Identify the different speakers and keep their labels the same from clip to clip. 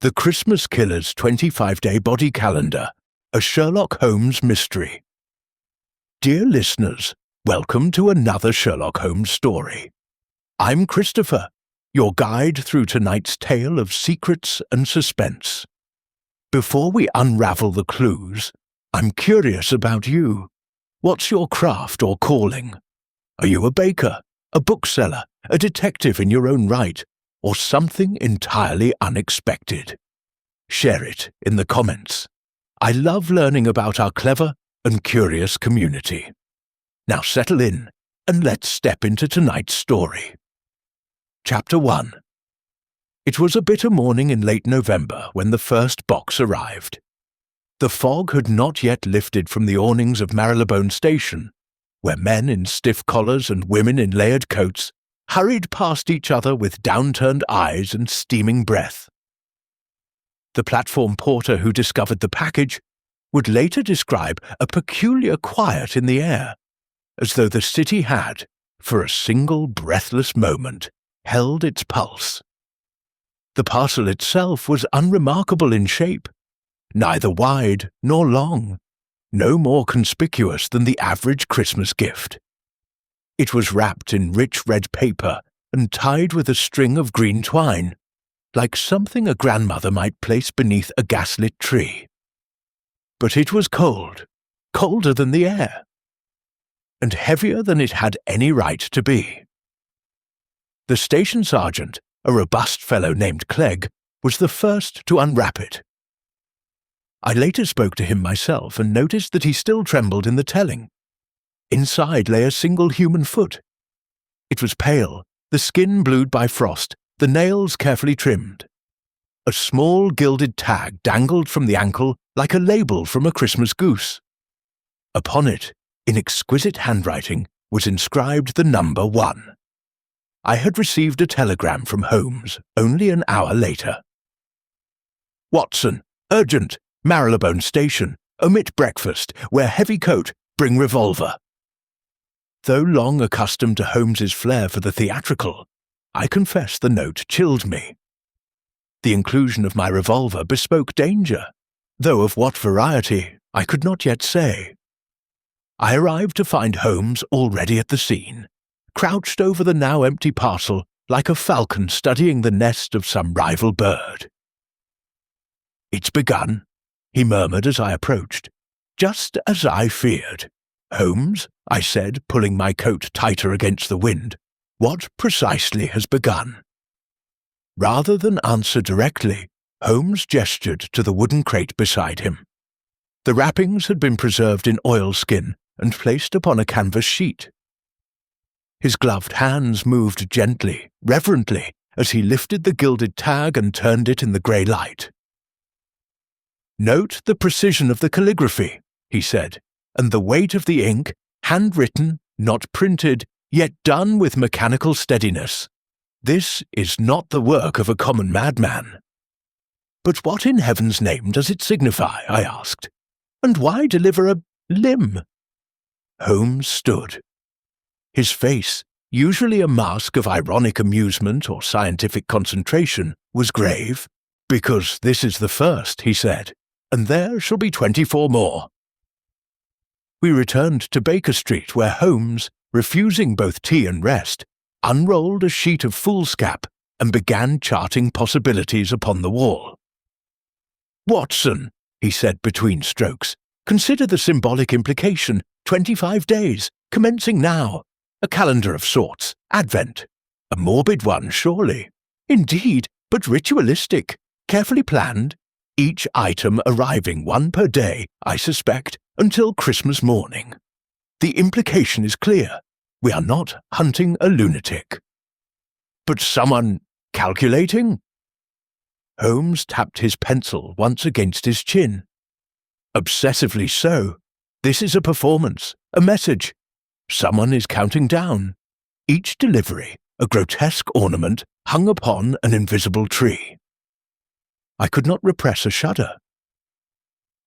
Speaker 1: The Christmas Killer's 25-Day Body Calendar, a Sherlock Holmes mystery. Dear listeners, welcome to another Sherlock Holmes story. I'm Christopher, your guide through tonight's tale of secrets and suspense. Before we unravel the clues, I'm curious about you. What's your craft or calling? Are you a baker, a bookseller, a detective in your own right, or something entirely unexpected? Share it in the comments. I love learning about our clever and curious community. Now settle in and let's step into tonight's story. Chapter 1. It was a bitter morning in late November when the first box arrived. The fog had not yet lifted from the awnings of Marylebone Station, where men in stiff collars and women in layered coats hurried past each other with downturned eyes and steaming breath. The platform porter who discovered the package would later describe a peculiar quiet in the air, as though the city had, for a single breathless moment, held its pulse. The parcel itself was unremarkable in shape, neither wide nor long, no more conspicuous than the average Christmas gift. It was wrapped in rich red paper and tied with a string of green twine, like something a grandmother might place beneath a gaslit tree. But it was cold, colder than the air, and heavier than it had any right to be. The station sergeant, a robust fellow named Clegg, was the first to unwrap it. I later spoke to him myself and noticed that he still trembled in the telling. Inside lay a single human foot. It was pale, the skin blued by frost, the nails carefully trimmed. A small gilded tag dangled from the ankle like a label from a Christmas goose. Upon it, in exquisite handwriting, was inscribed the number 1. I had received a telegram from Holmes only an hour later. Watson, urgent, Marylebone Station, omit breakfast, wear heavy coat, bring revolver. Though long accustomed to Holmes's flair for the theatrical, I confess the note chilled me. The inclusion of my revolver bespoke danger, though of what variety I could not yet say. I arrived to find Holmes already at the scene, crouched over the now empty parcel like a falcon studying the nest of some rival bird. "It's begun," he murmured as I approached. "Just as I feared. Holmes," I said, pulling my coat tighter against the wind, "what precisely has begun?" Rather than answer directly, Holmes gestured to the wooden crate beside him. The wrappings had been preserved in oilskin and placed upon a canvas sheet. His gloved hands moved gently, reverently, as he lifted the gilded tag and turned it in the grey light. "Note the precision of the calligraphy," he said, "and the weight of the ink, handwritten, not printed, yet done with mechanical steadiness. This is not the work of a common madman." "But what in heaven's name does it signify?" I asked. "And why deliver a limb?" Holmes stood. His face, usually a mask of ironic amusement or scientific concentration, was grave. "Because this is the first," he said, "and there shall be 24 more." We returned to Baker Street, where Holmes, refusing both tea and rest, unrolled a sheet of foolscap and began charting possibilities upon the wall. "Watson," he said between strokes, "consider the symbolic implication. 25 days, commencing now. A calendar of sorts, Advent. A morbid one, surely. Indeed, but ritualistic, carefully planned. Each item arriving one per day, I suspect, until Christmas morning. The implication is clear. We are not hunting a lunatic." "But someone calculating?" Holmes tapped his pencil once against his chin. "Obsessively so. This is a performance, a message. Someone is counting down. Each delivery, a grotesque ornament hung upon an invisible tree." I could not repress a shudder.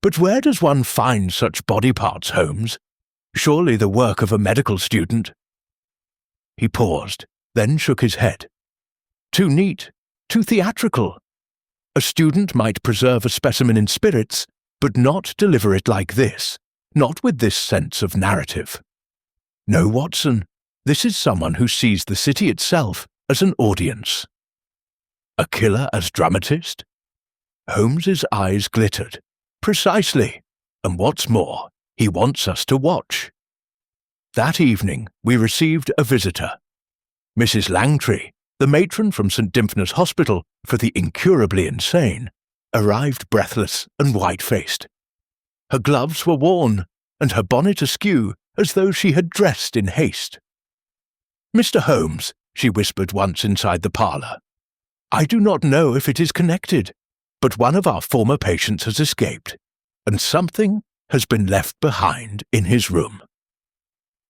Speaker 1: "But where does one find such body parts, Holmes? Surely the work of a medical student." He paused, then shook his head. "Too neat, too theatrical. A student might preserve a specimen in spirits, but not deliver it like this, not with this sense of narrative. No, Watson, this is someone who sees the city itself as an audience. A killer as dramatist? Holmes's eyes glittered. Precisely. And what's more, he wants us to watch. That evening, we received a visitor. Mrs. Langtry, the matron from St. Dimphna's Hospital for the incurably insane, arrived breathless and white-faced. Her gloves were worn, and her bonnet askew as though she had dressed in haste. "Mr. Holmes," she whispered once inside the parlour, "I do not know if it is connected, but one of our former patients has escaped, and something has been left behind in his room."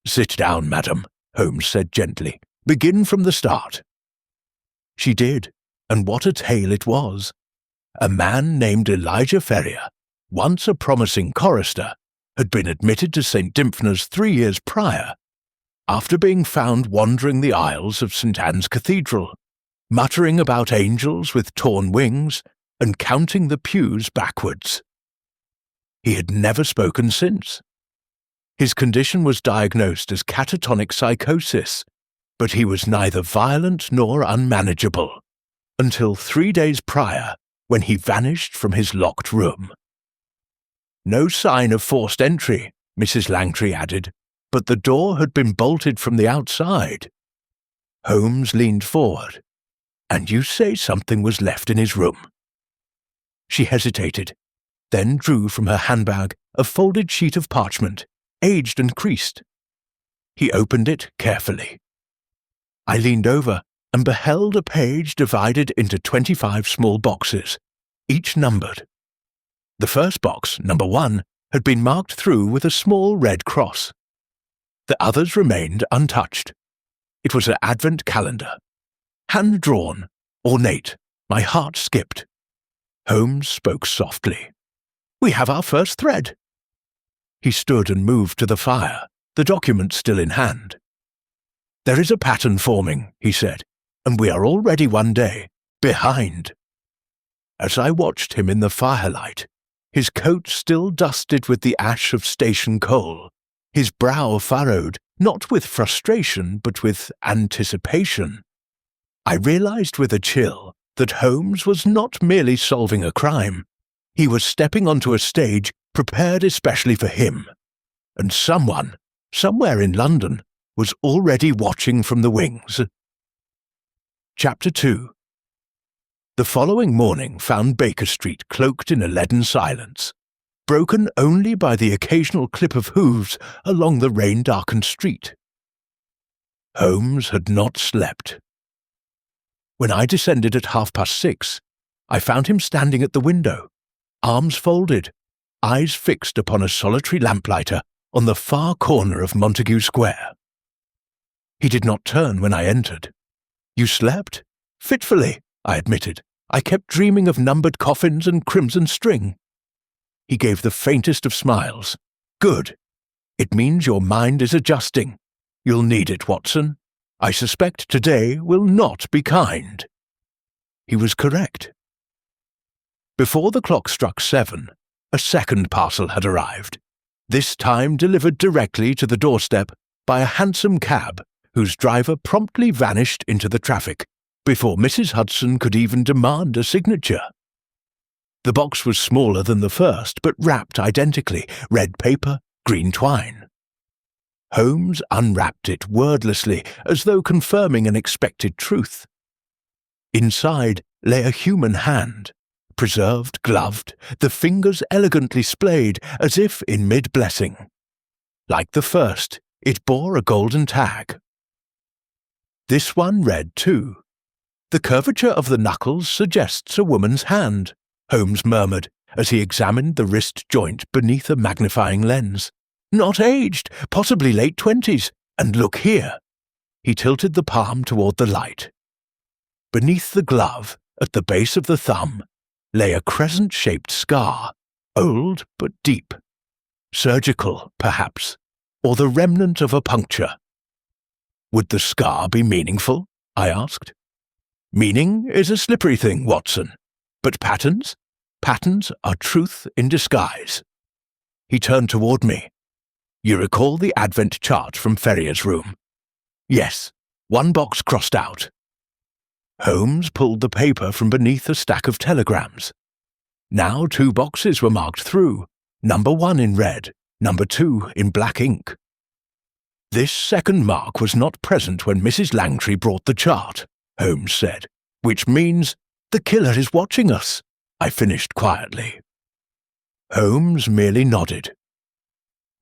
Speaker 1: "Sit down, madam," Holmes said gently. "Begin from the start." She did, and what a tale it was. A man named Elijah Ferrier, once a promising chorister, had been admitted to St. Dimphna's 3 years prior, after being found wandering the aisles of St. Anne's Cathedral, muttering about angels with torn wings and counting the pews backwards. He had never spoken since. His condition was diagnosed as catatonic psychosis, but he was neither violent nor unmanageable, until 3 days prior, when he vanished from his locked room. No sign of forced entry, Mrs. Langtry added, but the door had been bolted from the outside. Holmes leaned forward. "And you say something was left in his room?" She hesitated, then drew from her handbag a folded sheet of parchment, aged and creased. He opened it carefully. I leaned over and beheld a page divided into 25 small boxes, each numbered. The first box, number 1, had been marked through with a small red cross. The others remained untouched. It was an advent calendar. Hand-drawn, ornate, my heart skipped. Holmes spoke softly. "We have our first thread." He stood and moved to the fire, the document still in hand. "There is a pattern forming," he said, "and we are already one day behind." As I watched him in the firelight, his coat still dusted with the ash of station coal, his brow furrowed, not with frustration but with anticipation, I realized with a chill that Holmes was not merely solving a crime. He was stepping onto a stage prepared especially for him, and someone, somewhere in London, was already watching from the wings. Chapter 2. The following morning found Baker Street cloaked in a leaden silence, broken only by the occasional clip of hooves along the rain-darkened street. Holmes had not slept. When I descended at 6:30, I found him standing at the window, arms folded, eyes fixed upon a solitary lamplighter on the far corner of Montague Square. He did not turn when I entered. "You slept?" "Fitfully," I admitted. "I kept dreaming of numbered coffins and crimson string." He gave the faintest of smiles. "Good. It means your mind is adjusting. You'll need it, Watson. I suspect today will not be kind." He was correct. Before the clock struck 7, a second parcel had arrived, this time delivered directly to the doorstep by a hansom cab whose driver promptly vanished into the traffic before Mrs. Hudson could even demand a signature. The box was smaller than the first, but wrapped identically, red paper, green twine. Holmes unwrapped it wordlessly, as though confirming an expected truth. Inside lay a human hand, preserved, gloved, the fingers elegantly splayed as if in mid-blessing. Like the first, it bore a golden tag. This one read too. "The curvature of the knuckles suggests a woman's hand," Holmes murmured as he examined the wrist joint beneath a magnifying lens. "Not aged, possibly late 20s, and look here." He tilted the palm toward the light. Beneath the glove, at the base of the thumb, lay a crescent-shaped scar, old but deep. Surgical, perhaps, or the remnant of a puncture. "Would the scar be meaningful?" I asked. "Meaning is a slippery thing, Watson. But patterns? Patterns are truth in disguise. He turned toward me. You recall the Advent chart from Ferrier's room? Yes, one box crossed out. Holmes pulled the paper from beneath a stack of telegrams. Now 2 boxes were marked through, number 1 in red, number 2 in black ink. This second mark was not present when Mrs. Langtry brought the chart, Holmes said, which means the killer is watching us, I finished quietly. Holmes merely nodded.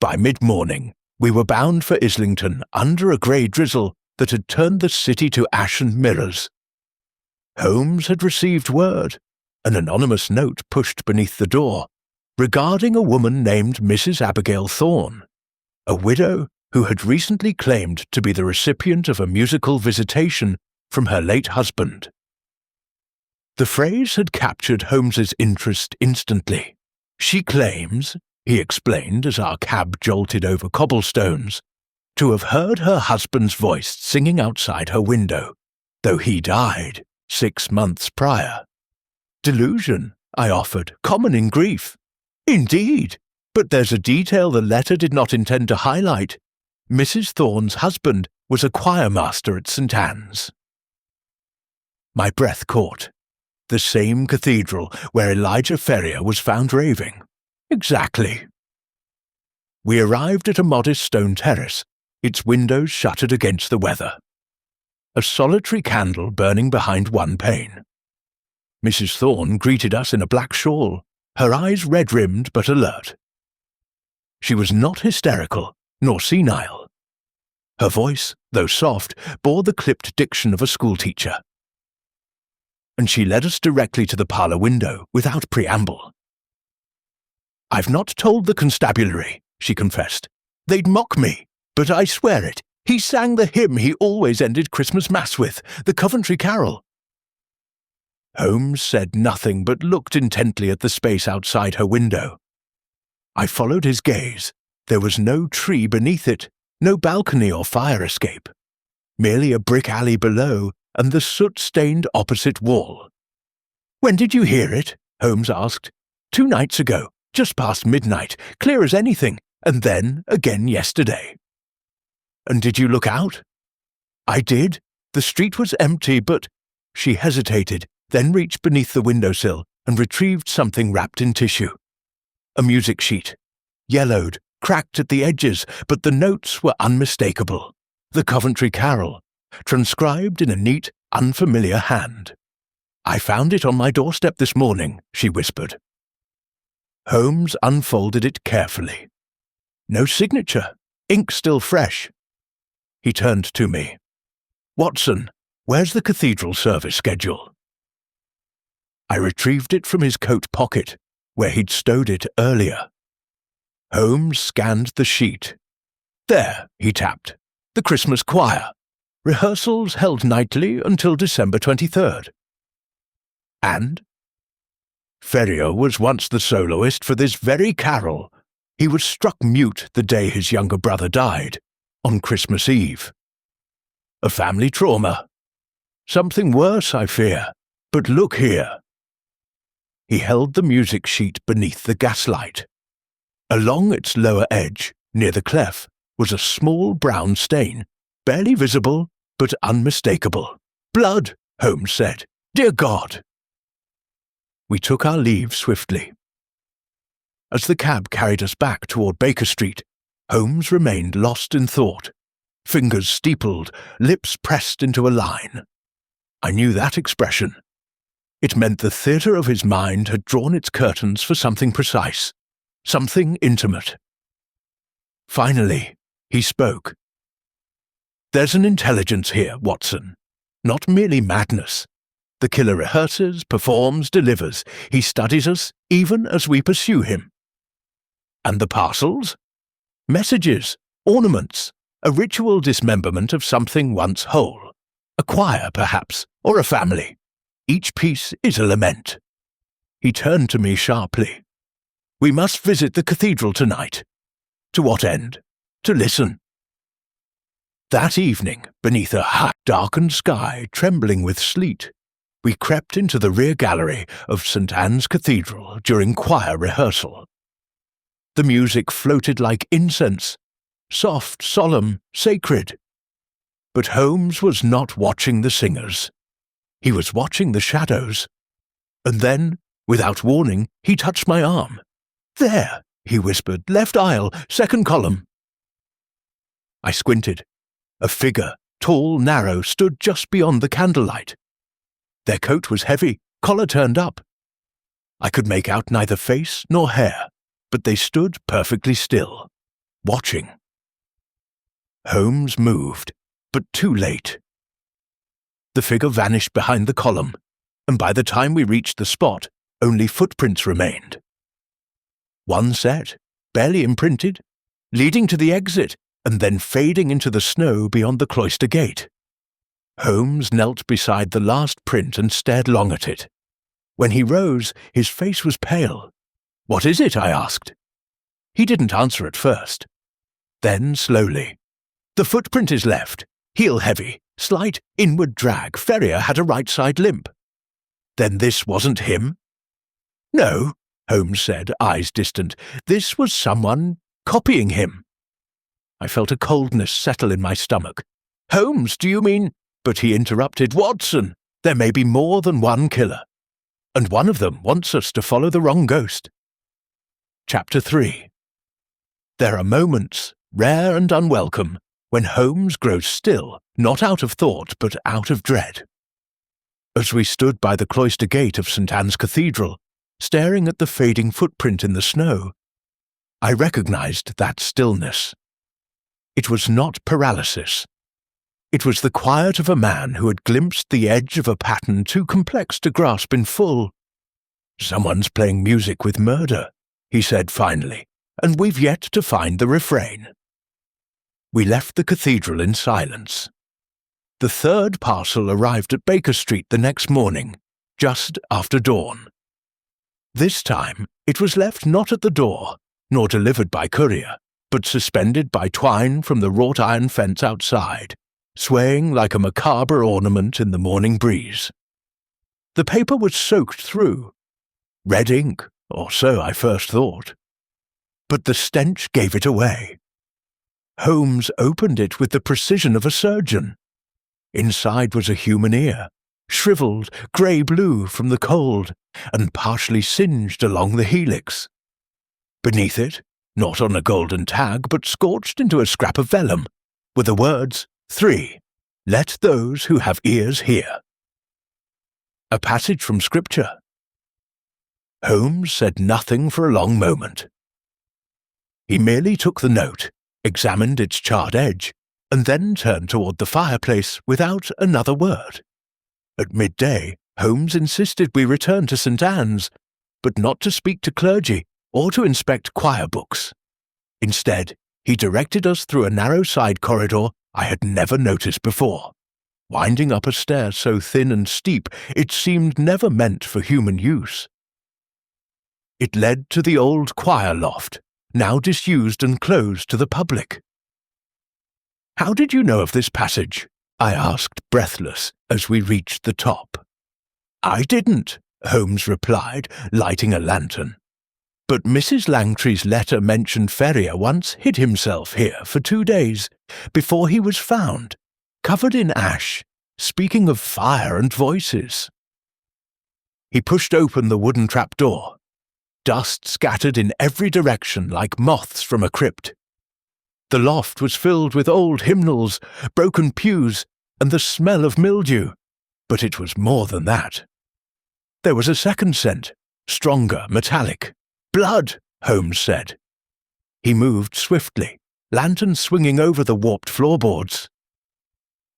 Speaker 1: By mid-morning, we were bound for Islington under a grey drizzle that had turned the city to ashen mirrors. Holmes had received word, an anonymous note pushed beneath the door, regarding a woman named Mrs. Abigail Thorne, a widow who had recently claimed to be the recipient of a musical visitation from her late husband. The phrase had captured Holmes's interest instantly. She claims, he explained as our cab jolted over cobblestones, to have heard her husband's voice singing outside her window, though he died 6 months prior. Delusion, I offered, common in grief. Indeed, but there's a detail the letter did not intend to highlight. Mrs. Thorne's husband was a choirmaster at St. Anne's. My breath caught. The same cathedral where Elijah Ferrier was found raving. Exactly. We arrived at a modest stone terrace, its windows shuttered against the weather. A solitary candle burning behind one pane. Mrs. Thorne greeted us in a black shawl, her eyes red-rimmed but alert. She was not hysterical, nor senile. Her voice, though soft, bore the clipped diction of a schoolteacher. And she led us directly to the parlour window, without preamble. "I've not told the constabulary," she confessed. "They'd mock me, but I swear it. He sang the hymn he always ended Christmas Mass with, the Coventry Carol." Holmes said nothing but looked intently at the space outside her window. I followed his gaze. There was no tree beneath it, no balcony or fire escape. Merely a brick alley below and the soot-stained opposite wall. "When did you hear it?" Holmes asked. "2 nights ago, just past midnight, clear as anything, and then again yesterday." "And did you look out?" "I did. The street was empty, but—" She hesitated, then reached beneath the windowsill and retrieved something wrapped in tissue. A music sheet. Yellowed, cracked at the edges, but the notes were unmistakable. The Coventry Carol, transcribed in a neat, unfamiliar hand. "I found it on my doorstep this morning," she whispered. Holmes unfolded it carefully. No signature, ink still fresh. He turned to me. "Watson, where's the cathedral service schedule?" I retrieved it from his coat pocket, where he'd stowed it earlier. Holmes scanned the sheet. "There," he tapped. "The Christmas choir. Rehearsals held nightly until December 23rd. And? Ferrier was once the soloist for this very carol. He was struck mute the day his younger brother died, on Christmas Eve. A family trauma. Something worse, I fear. But look here." He held the music sheet beneath the gaslight. Along its lower edge, near the clef, was a small brown stain, barely visible, but unmistakable. "Blood," Holmes said. "Dear God!" We took our leave swiftly. As the cab carried us back toward Baker Street, Holmes remained lost in thought, fingers steepled, lips pressed into a line. I knew that expression. It meant the theatre of his mind had drawn its curtains for something precise, something intimate. Finally, he spoke. "There's an intelligence here, Watson. Not merely madness. The killer rehearses, performs, delivers. He studies us, even as we pursue him. And the parcels? Messages, ornaments, a ritual dismemberment of something once whole. A choir, perhaps, or a family. Each piece is a lament." He turned to me sharply. "We must visit the cathedral tonight." "To what end?" "To listen." That evening, beneath a darkened sky trembling with sleet, We crept into the rear gallery of St. Anne's Cathedral during choir rehearsal. The music floated like incense, soft, solemn, sacred. But Holmes was not watching the singers. He was watching the shadows. And then, without warning, he touched my arm. "There," he whispered, "left aisle, second column." I squinted. A figure, tall, narrow, stood just beyond the candlelight. Their coat was heavy, collar turned up. I could make out neither face nor hair, but they stood perfectly still, watching. Holmes moved, but too late. The figure vanished behind the column, and by the time we reached the spot, only footprints remained. One set, barely imprinted, leading to the exit, and then fading into the snow beyond the cloister gate. Holmes knelt beside the last print and stared long at it. When he rose, his face was pale. "What is it?" I asked. He didn't answer at first. Then, slowly, "The footprint is left, heel heavy, slight inward drag. Ferrier had a right side limp." "Then this wasn't him?" "No," Holmes said, eyes distant. "This was someone copying him." I felt a coldness settle in my stomach. "Holmes, do you mean—" But he interrupted. "Watson, there may be more than one killer, and one of them wants us to follow the wrong ghost." Chapter 3. There are moments, rare and unwelcome, when Holmes grows still, not out of thought, but out of dread. As we stood by the cloister gate of St. Anne's Cathedral, staring at the fading footprint in the snow, I recognized that stillness. It was not paralysis. It was the quiet of a man who had glimpsed the edge of a pattern too complex to grasp in full. "Someone's playing music with murder," he said finally, "and we've yet to find the refrain." We left the cathedral in silence. The third parcel arrived at Baker Street the next morning, just after dawn. This time it was left not at the door, nor delivered by courier, but suspended by twine from the wrought iron fence outside, swaying like a macabre ornament in the morning breeze. The paper was soaked through. Red ink, or so I first thought. But the stench gave it away. Holmes opened it with the precision of a surgeon. Inside was a human ear, shriveled, grey-blue from the cold, and partially singed along the helix. Beneath it, not on a golden tag, but scorched into a scrap of vellum, were the words, 3. Let those who have ears hear. A passage from Scripture. Holmes said nothing for a long moment. He merely took the note, examined its charred edge, and then turned toward the fireplace without another word. At midday, Holmes insisted we return to St. Anne's, but not to speak to clergy or to inspect choir books. Instead, he directed us through a narrow side corridor I had never noticed before, winding up a stair so thin and steep it seemed never meant for human use. It led to the old choir loft, now disused and closed to the public. "How did you know of this passage?" I asked, breathless, as we reached the top. "I didn't," Holmes replied, lighting a lantern. "But Mrs. Langtry's letter mentioned Ferrier once hid himself here for 2 days, before he was found, covered in ash, speaking of fire and voices." He pushed open the wooden trapdoor. Dust scattered in every direction like moths from a crypt. The loft was filled with old hymnals, broken pews, and the smell of mildew, but it was more than that. There was a second scent, stronger, metallic. "Blood," Holmes said. He moved swiftly, lantern swinging over the warped floorboards.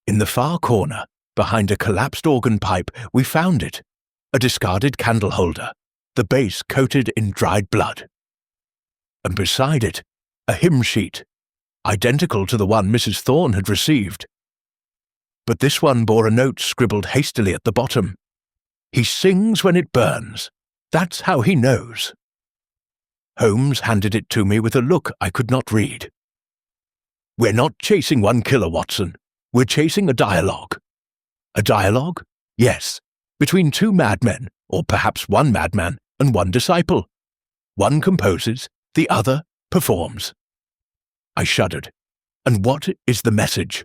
Speaker 1: In the far corner, behind a collapsed organ pipe, we found it, a discarded candle holder, the base coated in dried blood. And beside it, a hymn sheet, identical to the one Mrs. Thorne had received. But this one bore a note scribbled hastily at the bottom. "He sings when it burns. That's how he knows." Holmes handed it to me with a look I could not read. "We're not chasing one killer, Watson. We're chasing a dialogue." "A dialogue?" "Yes. between two madmen, or perhaps one madman and one disciple. One composes, the other performs. I shuddered. And what is the message?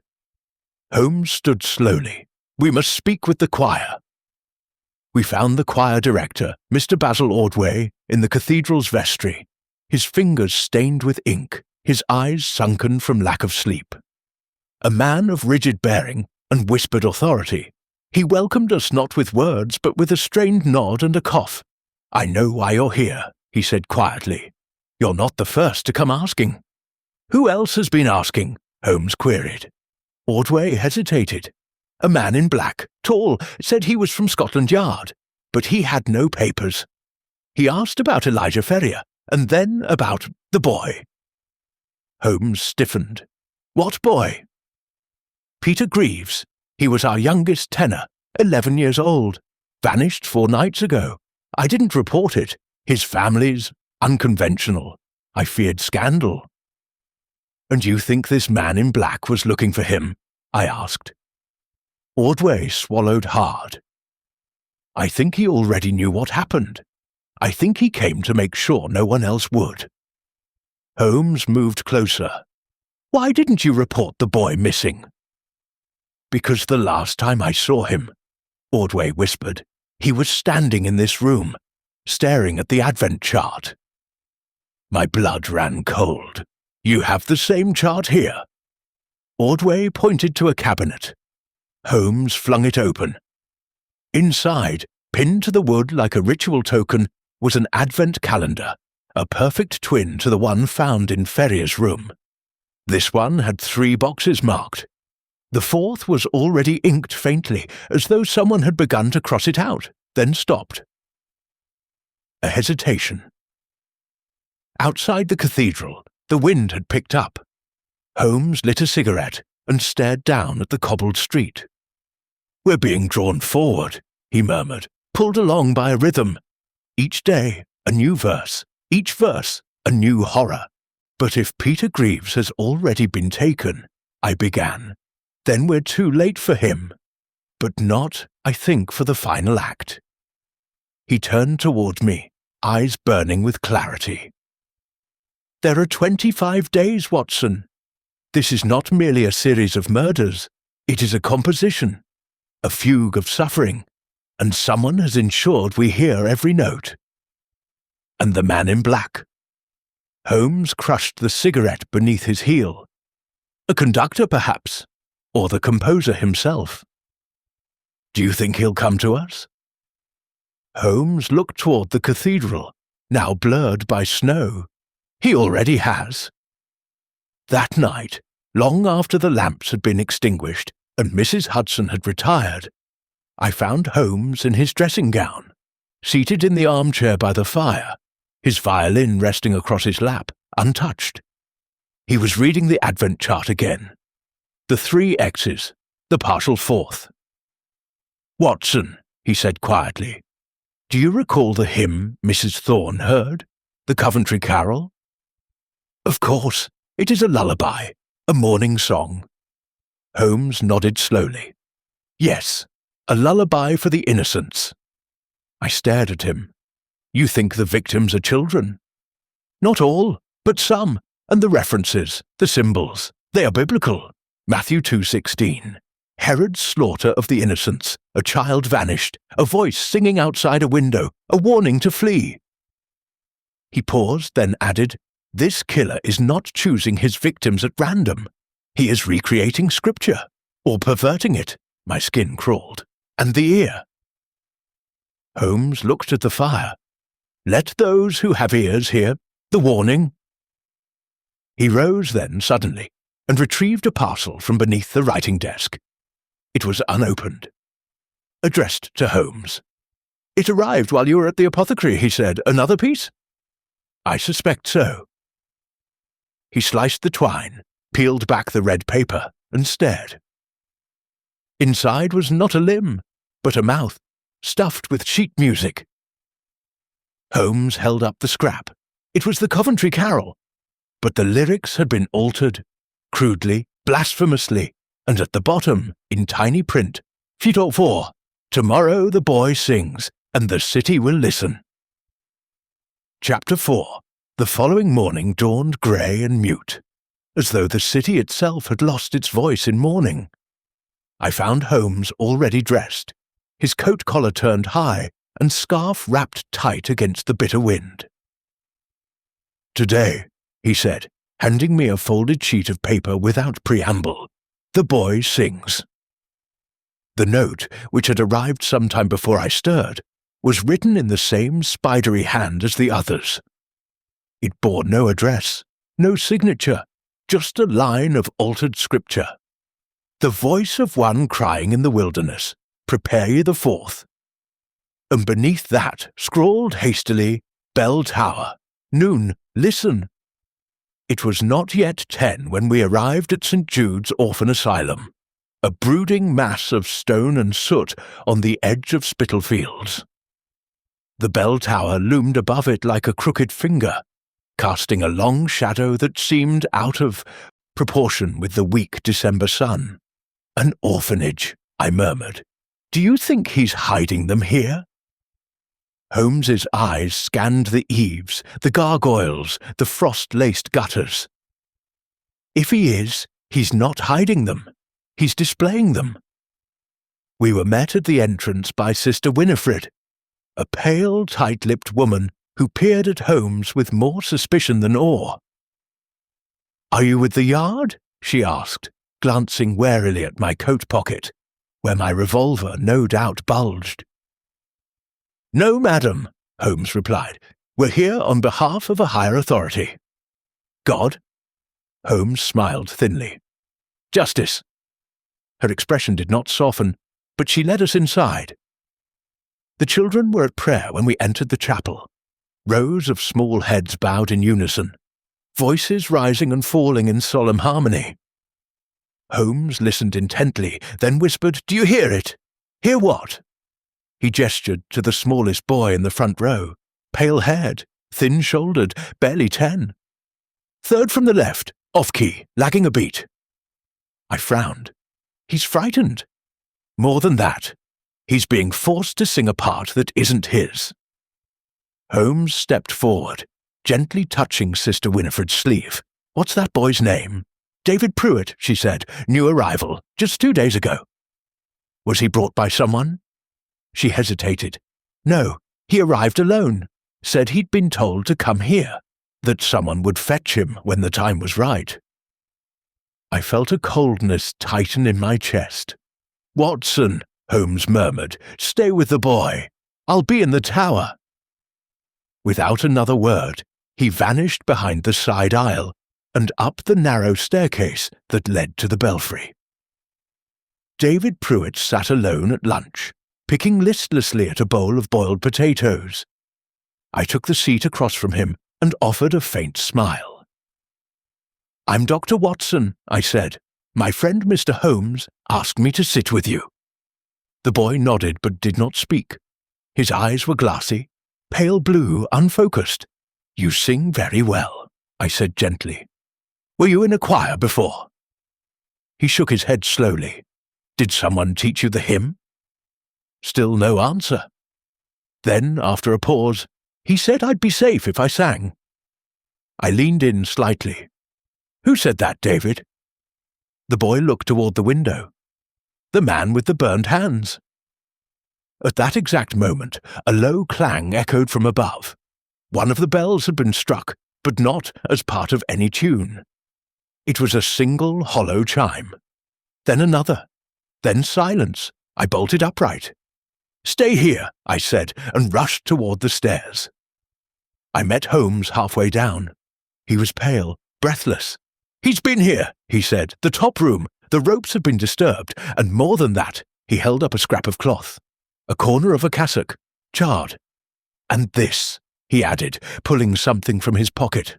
Speaker 1: Holmes stood slowly. We must speak with the choir. We found the choir director, Mr. Basil Ordway, in the cathedral's vestry, his fingers stained with ink, his eyes sunken from lack of sleep. A man of rigid bearing and whispered authority, he welcomed us not with words but with a strained nod and a cough. "I know why you're here," he said quietly. "You're not the first to come asking." "Who else has been asking?" Holmes queried. Ordway hesitated. A man in black, tall, said he was from Scotland Yard, but he had no papers. He asked about Elijah Ferrier, and then about the boy. Holmes stiffened. "What boy?" "Peter Greaves. He was our youngest tenor, 11 years old. Vanished 4 nights ago. I didn't report it. His family's unconventional. I feared scandal." "And you think this man in black was looking for him?" I asked. Ordway swallowed hard. "I think he already knew what happened. I think he came to make sure no one else would." Holmes moved closer. "Why didn't you report the boy missing?" "Because the last time I saw him," Ordway whispered, "he was standing in this room, staring at the Advent chart." My blood ran cold. "You have the same chart here." Ordway pointed to a cabinet. Holmes flung it open. Inside, pinned to the wood like a ritual token, was an Advent calendar, a perfect twin to the one found in Ferrier's room. This one had 3 boxes marked. The 4th was already inked faintly, as though someone had begun to cross it out, then stopped. A hesitation. Outside the cathedral, the wind had picked up. Holmes lit a cigarette and stared down at the cobbled street. "We're being drawn forward," he murmured, "pulled along by a rhythm. Each day, a new verse. Each verse, a new horror. But if Peter Greaves has already been taken," I began, "then we're too late for him. But not, I think, for the final act." He turned toward me, eyes burning with clarity. "There are 25 days, Watson. This is not merely a series of murders. It is a composition, a fugue of suffering, and someone has ensured we hear every note." "And the man in black?" Holmes crushed the cigarette beneath his heel. "A conductor, perhaps, or the composer himself." "Do you think he'll come to us?" Holmes looked toward the cathedral, now blurred by snow. "He already has." That night, long after the lamps had been extinguished and Mrs. Hudson had retired, I found Holmes in his dressing gown, seated in the armchair by the fire, his violin resting across his lap, untouched. He was reading the Advent chart again. The 3 X's, the partial 4th. "Watson," he said quietly, "do you recall the hymn Mrs. Thorne heard? The Coventry Carol?" "Of course. It is a lullaby, a morning song." Holmes nodded slowly. "Yes, a lullaby for the innocents." I stared at him. "You think the victims are children?" "Not all, but some, and the references, the symbols, they are biblical. Matthew 2:16. Herod's slaughter of the innocents, a child vanished, a voice singing outside a window, a warning to flee." He paused, then added, "This killer is not choosing his victims at random. He is recreating scripture, or perverting it." My skin crawled. "And the ear." Holmes looked at the fire. "Let those who have ears hear the warning." He rose then suddenly and retrieved a parcel from beneath the writing desk. It was unopened. Addressed to Holmes. "It arrived while you were at the apothecary," he said. "Another piece?" "I suspect so." He sliced the twine, peeled back the red paper, and stared. Inside was not a limb, but a mouth, stuffed with sheet music. Holmes held up the scrap. It was the Coventry Carol, but the lyrics had been altered, crudely, blasphemously, and at the bottom, in tiny print, "Fit au fort, Tomorrow the boy sings, and the city will listen. Chapter 4. The following morning dawned grey and mute, as though the city itself had lost its voice in mourning. I found Holmes already dressed, his coat collar turned high and scarf wrapped tight against the bitter wind. "Today," he said, handing me a folded sheet of paper without preamble, "the boy sings." The note, which had arrived some time before I stirred, was written in the same spidery hand as the others. It bore no address, no signature, just a line of altered scripture. "The voice of one crying in the wilderness, prepare ye the fourth." And beneath that, scrawled hastily, "Bell Tower, noon, listen." It was not yet 10 when we arrived at St. Jude's Orphan Asylum, a brooding mass of stone and soot on the edge of Spitalfields. The bell tower loomed above it like a crooked finger, casting a long shadow that seemed out of proportion with the weak December sun. "An orphanage," I murmured. "Do you think he's hiding them here?" Holmes's eyes scanned the eaves, the gargoyles, the frost-laced gutters. "If he is, he's not hiding them. He's displaying them." We were met at the entrance by Sister Winifred, a pale, tight-lipped woman who peered at Holmes with more suspicion than awe. "Are you with the yard?" she asked, glancing warily at my coat pocket, where my revolver no doubt bulged. "No, madam," Holmes replied. "We're here on behalf of a higher authority." "God?" Holmes smiled thinly. "Justice." Her expression did not soften, but she led us inside. The children were at prayer when we entered the chapel. Rows of small heads bowed in unison, voices rising and falling in solemn harmony. Holmes listened intently, then whispered, "Do you hear it?" "Hear what?" He gestured to the smallest boy in the front row, pale-haired, thin-shouldered, barely 10. "Third from the left, off-key, lagging a beat." I frowned. He's frightened. More than that, he's being forced to sing a part that isn't his. Holmes stepped forward, gently touching Sister Winifred's sleeve. "What's that boy's name?" "David Pruitt," she said. "New arrival, just 2 days ago." "Was he brought by someone?" She hesitated. "No, he arrived alone. Said he'd been told to come here, that someone would fetch him when the time was right." I felt a coldness tighten in my chest. "Watson," Holmes murmured, "stay with the boy. I'll be in the tower." Without another word, he vanished behind the side aisle and up the narrow staircase that led to the belfry. David Pruitt sat alone at lunch, picking listlessly at a bowl of boiled potatoes. I took the seat across from him and offered a faint smile. "I'm Dr. Watson," I said. "My friend Mr. Holmes asked me to sit with you." The boy nodded but did not speak. His eyes were glassy, pale blue, unfocused. "You sing very well," I said gently. "Were you in a choir before?" He shook his head slowly. "Did someone teach you the hymn?" Still no answer. Then, after a pause, he said I'd be safe if I sang. I leaned in slightly. "Who said that, David?" The boy looked toward the window. "The man with the burned hands." At that exact moment, a low clang echoed from above. One of the bells had been struck, but not as part of any tune. It was a single hollow chime. Then another. Then silence. I bolted upright. "Stay here," I said, and rushed toward the stairs. I met Holmes halfway down. He was pale, breathless. "He's been here," he said. "The top room. The ropes have been disturbed, and more than that," he held up a scrap of cloth. "A corner of a cassock, charred. And this," he added, pulling something from his pocket.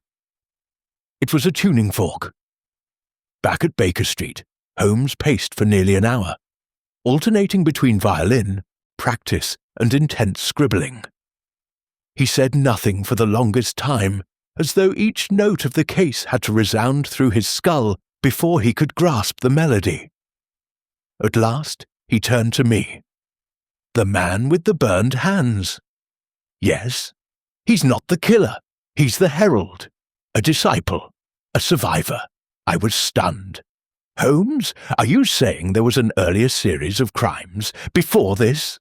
Speaker 1: It was a tuning fork. Back at Baker Street, Holmes paced for nearly an hour, alternating between violin, practice, and intense scribbling. He said nothing for the longest time, as though each note of the case had to resound through his skull before he could grasp the melody. At last, he turned to me. The man with the burned hands. Yes, he's not the killer. He's the herald, a disciple, a survivor. I was stunned. Holmes, are you saying there was an earlier series of crimes before this?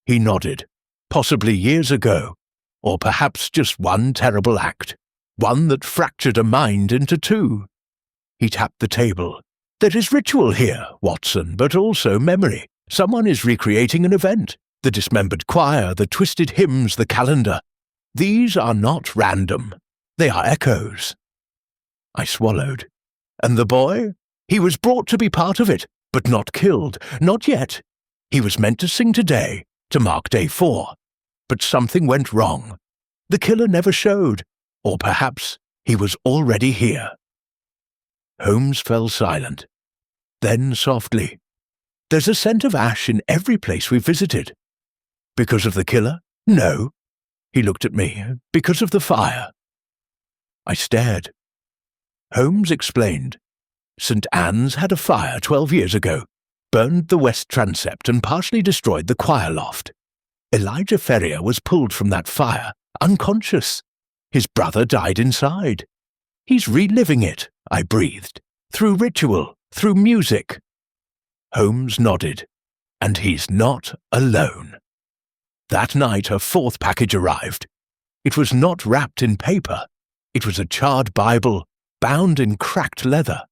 Speaker 1: He nodded. Possibly years ago, or perhaps just one terrible act, one that fractured a mind into two. He tapped the table. There is ritual here, Watson, but also memory. Someone is recreating an event. The dismembered choir, the twisted hymns, the calendar. These are not random. They are echoes. I swallowed. And the boy? He was brought to be part of it, but not killed. Not yet. He was meant to sing today, to mark day 4. But something went wrong. The killer never showed. Or perhaps he was already here. Holmes fell silent. Then softly, "There's a scent of ash in every place we've visited." "Because of the killer?" "No." He looked at me. "Because of the fire." I stared. Holmes explained. St. Anne's had a fire 12 years ago, burned the west transept and partially destroyed the choir loft. Elijah Ferrier was pulled from that fire, unconscious. His brother died inside. He's reliving it, I breathed, through ritual, through music. Holmes nodded. And he's not alone. That night a 4th package arrived. It was not wrapped in paper. It was a charred Bible, bound in cracked leather.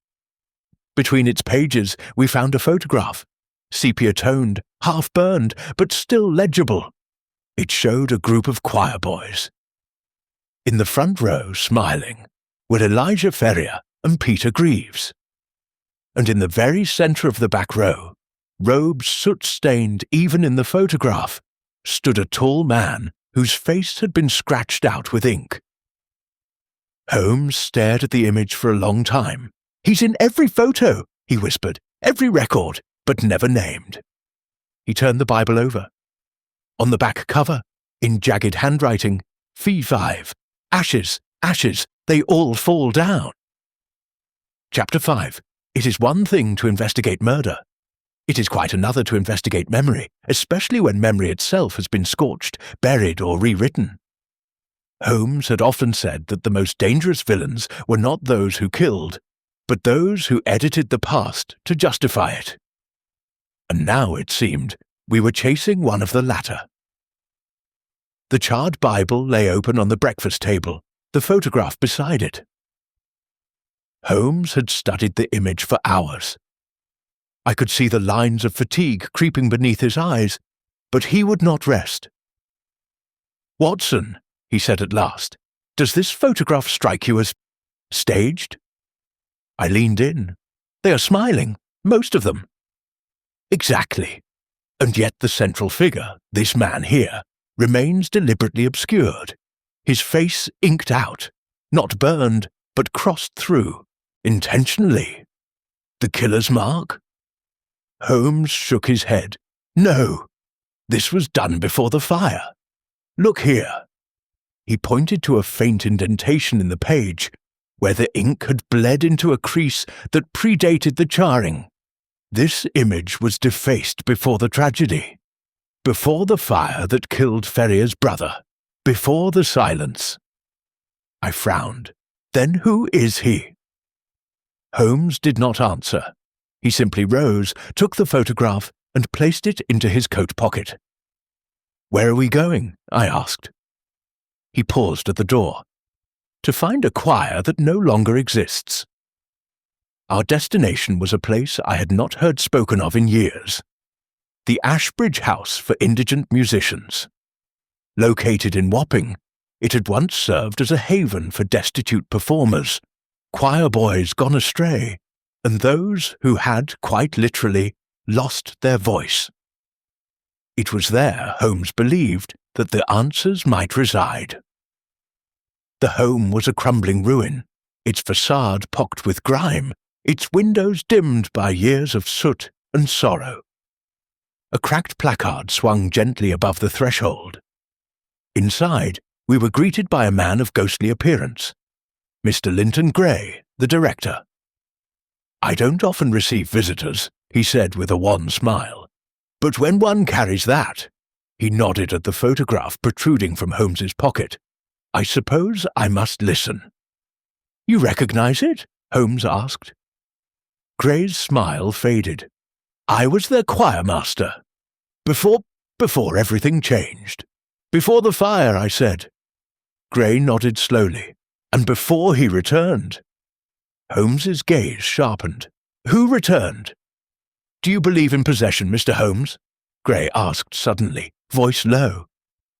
Speaker 1: Between its pages we found a photograph, sepia-toned, half-burned, but still legible. It showed a group of choir boys. In the front row, smiling, were Elijah Ferrier and Peter Greaves. And in the very centre of the back row, robes soot-stained even in the photograph, stood a tall man whose face had been scratched out with ink. Holmes stared at the image for a long time. "He's in every photo," he whispered, "every record, but never named." He turned the Bible over. On the back cover, in jagged handwriting, Fee 5, ashes, ashes, they all fall down. Chapter 5. It is one thing to investigate murder. It is quite another to investigate memory, especially when memory itself has been scorched, buried, or rewritten. Holmes had often said that the most dangerous villains were not those who killed, but those who edited the past to justify it. And now, it seemed, we were chasing one of the latter. The charred Bible lay open on the breakfast table, the photograph beside it. Holmes had studied the image for hours. I could see the lines of fatigue creeping beneath his eyes, but he would not rest. "Watson," he said at last, "does this photograph strike you as staged?" I leaned in. "They are smiling, most of them." "Exactly. And yet the central figure, this man here, remains deliberately obscured, his face inked out, not burned, but crossed through, intentionally. The killer's mark?" Holmes shook his head. "No, this was done before the fire. Look here." He pointed to a faint indentation in the page, where the ink had bled into a crease that predated the charring. This image was defaced before the tragedy, before the fire that killed Ferrier's brother, before the silence. I frowned. "Then who is he?" Holmes did not answer. He simply rose, took the photograph, and placed it into his coat pocket. "Where are we going?" I asked. He paused at the door. "To find a choir that no longer exists." Our destination was a place I had not heard spoken of in years. The Ashbridge House for Indigent Musicians. Located in Wapping, it had once served as a haven for destitute performers, choir boys gone astray, and those who had, quite literally, lost their voice. It was there, Holmes believed, that the answers might reside. The home was a crumbling ruin, its facade pocked with grime, its windows dimmed by years of soot and sorrow. A cracked placard swung gently above the threshold. Inside, we were greeted by a man of ghostly appearance, Mr. Linton Gray, the director. "I don't often receive visitors," he said with a wan smile, But when one carries that," he nodded at the photograph protruding from Holmes's pocket, "I suppose I must listen." "You recognize it?" Holmes asked. Gray's smile faded. "I was their choir master. Before everything changed. Before the fire, I said." Gray nodded slowly. "And before he returned." Holmes's gaze sharpened. "Who returned?" "Do you believe in possession, Mr. Holmes?" Gray asked suddenly, voice low.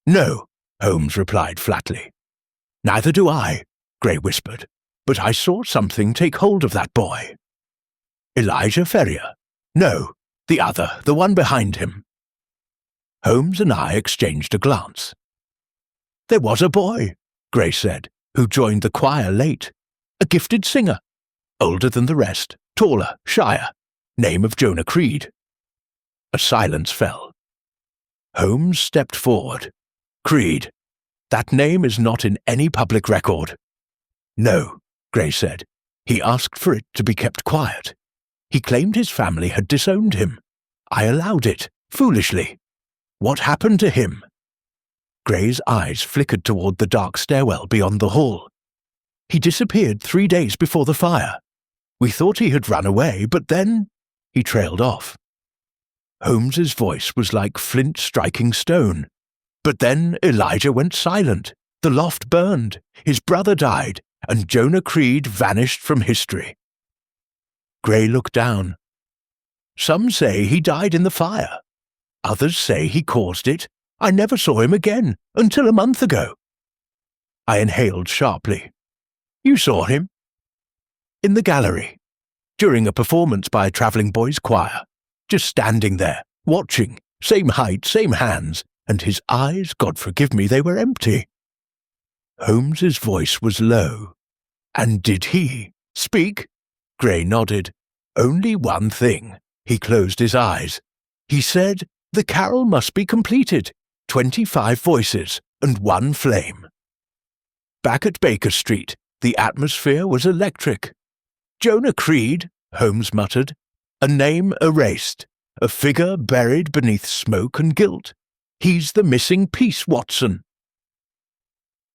Speaker 1: "No," Holmes replied flatly. "Neither do I," Gray whispered. "But I saw something take hold of that boy." "Elijah Ferrier?" "No, the other, the one behind him." Holmes and I exchanged a glance. "There was a boy," Gray said, "who joined the choir late. A gifted singer. Older than the rest, taller, shyer. Name of Jonah Creed." A silence fell. Holmes stepped forward. "Creed. That name is not in any public record." "No," Gray said. "He asked for it to be kept quiet. He claimed his family had disowned him. I allowed it, foolishly. What happened to him?" Gray's eyes flickered toward the dark stairwell beyond the hall. "He disappeared 3 days before the fire. We thought he had run away, but then he trailed off." Holmes's voice was like flint striking stone. "But then Elijah went silent. The loft burned. His brother died, and Jonah Creed vanished from history." Gray looked down. "Some say he died in the fire. Others say he caused it. I never saw him again until a month ago." I inhaled sharply. "You saw him?" "In the gallery, during a performance by a travelling boys' choir. Just standing there, watching, same height, same hands, and his eyes, God forgive me, they were empty." Holmes's voice was low. "And did he speak?" Gray nodded. "Only one thing." He closed his eyes. "He said, 'The carol must be completed. 25 voices and 1 flame.'" Back at Baker Street, the atmosphere was electric. "Jonah Creed," Holmes muttered. "A name erased. A figure buried beneath smoke and guilt. He's the missing piece, Watson."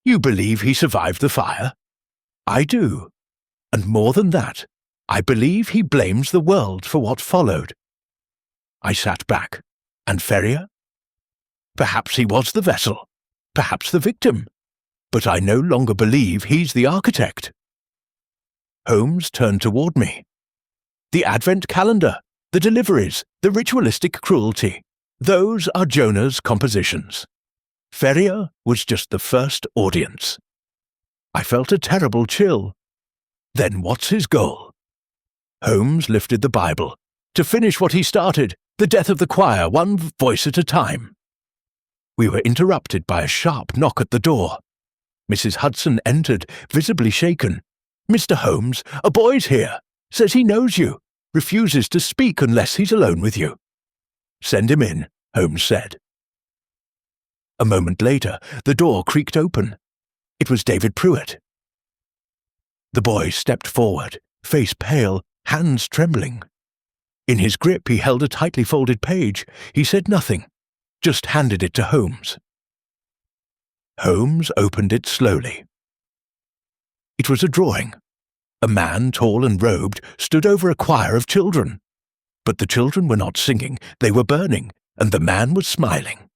Speaker 1: "You believe he survived the fire?" "I do. And more than that, I believe he blames the world for what followed." I sat back. "And Ferrier?" "Perhaps he was the vessel. Perhaps the victim. But I no longer believe he's the architect." Holmes turned toward me. "The Advent calendar, the deliveries, the ritualistic cruelty, those are Jonah's compositions. Ferrier was just the first audience." I felt a terrible chill. "Then what's his goal?" Holmes lifted the Bible. "To finish what he started, the death of the choir, one voice at a time." We were interrupted by a sharp knock at the door. Mrs. Hudson entered, visibly shaken. "Mr. Holmes, a boy's here. Says he knows you. Refuses to speak unless he's alone with you." "Send him in," Holmes said. A moment later, the door creaked open. It was David Pruitt. The boy stepped forward, face pale, hands trembling. In his grip he held a tightly folded page. He said nothing, just handed it to Holmes. Holmes opened it slowly. It was a drawing. A man, tall and robed, stood over a choir of children. But the children were not singing, they were burning, and the man was smiling.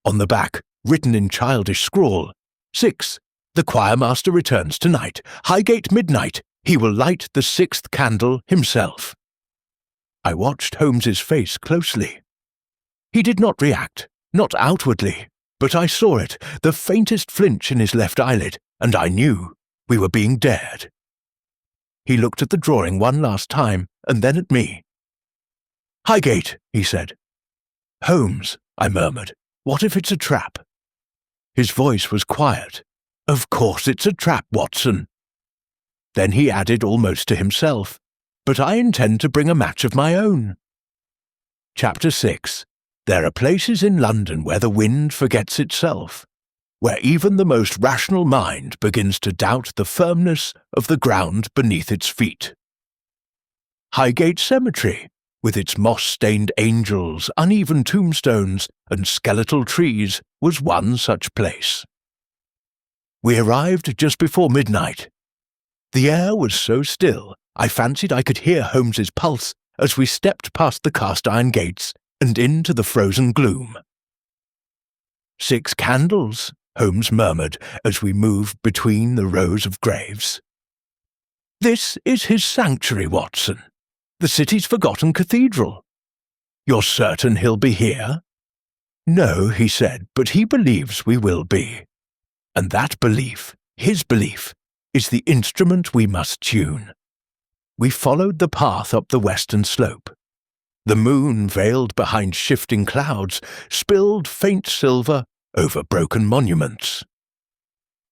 Speaker 1: On the back, written in childish scrawl, 6. The choirmaster returns tonight. Highgate midnight. He will light the 6th candle himself. I watched Holmes's face closely. He did not react, not outwardly, but I saw it, the faintest flinch in his left eyelid, and I knew we were being dared. He looked at the drawing one last time, and then at me. "Highgate," he said. "Holmes," I murmured, "what if it's a trap?" His voice was quiet. "Of course it's a trap, Watson." Then he added almost to himself, "But I intend to bring a match of my own." Chapter 6. There are places in London where the wind forgets itself, where even the most rational mind begins to doubt the firmness of the ground beneath its feet. Highgate Cemetery, with its moss-stained angels, uneven tombstones, and skeletal trees, was one such place. We arrived just before midnight. The air was so still, I fancied I could hear Holmes's pulse as we stepped past the cast-iron gates and into the frozen gloom. 6 candles, Holmes murmured as we moved between the rows of graves. This is his sanctuary, Watson. The city's forgotten cathedral. You're certain he'll be here? No, he said, but he believes we will be. And that belief, his belief, is the instrument we must tune. We followed the path up the western slope. The moon, veiled behind shifting clouds, spilled faint silver over broken monuments.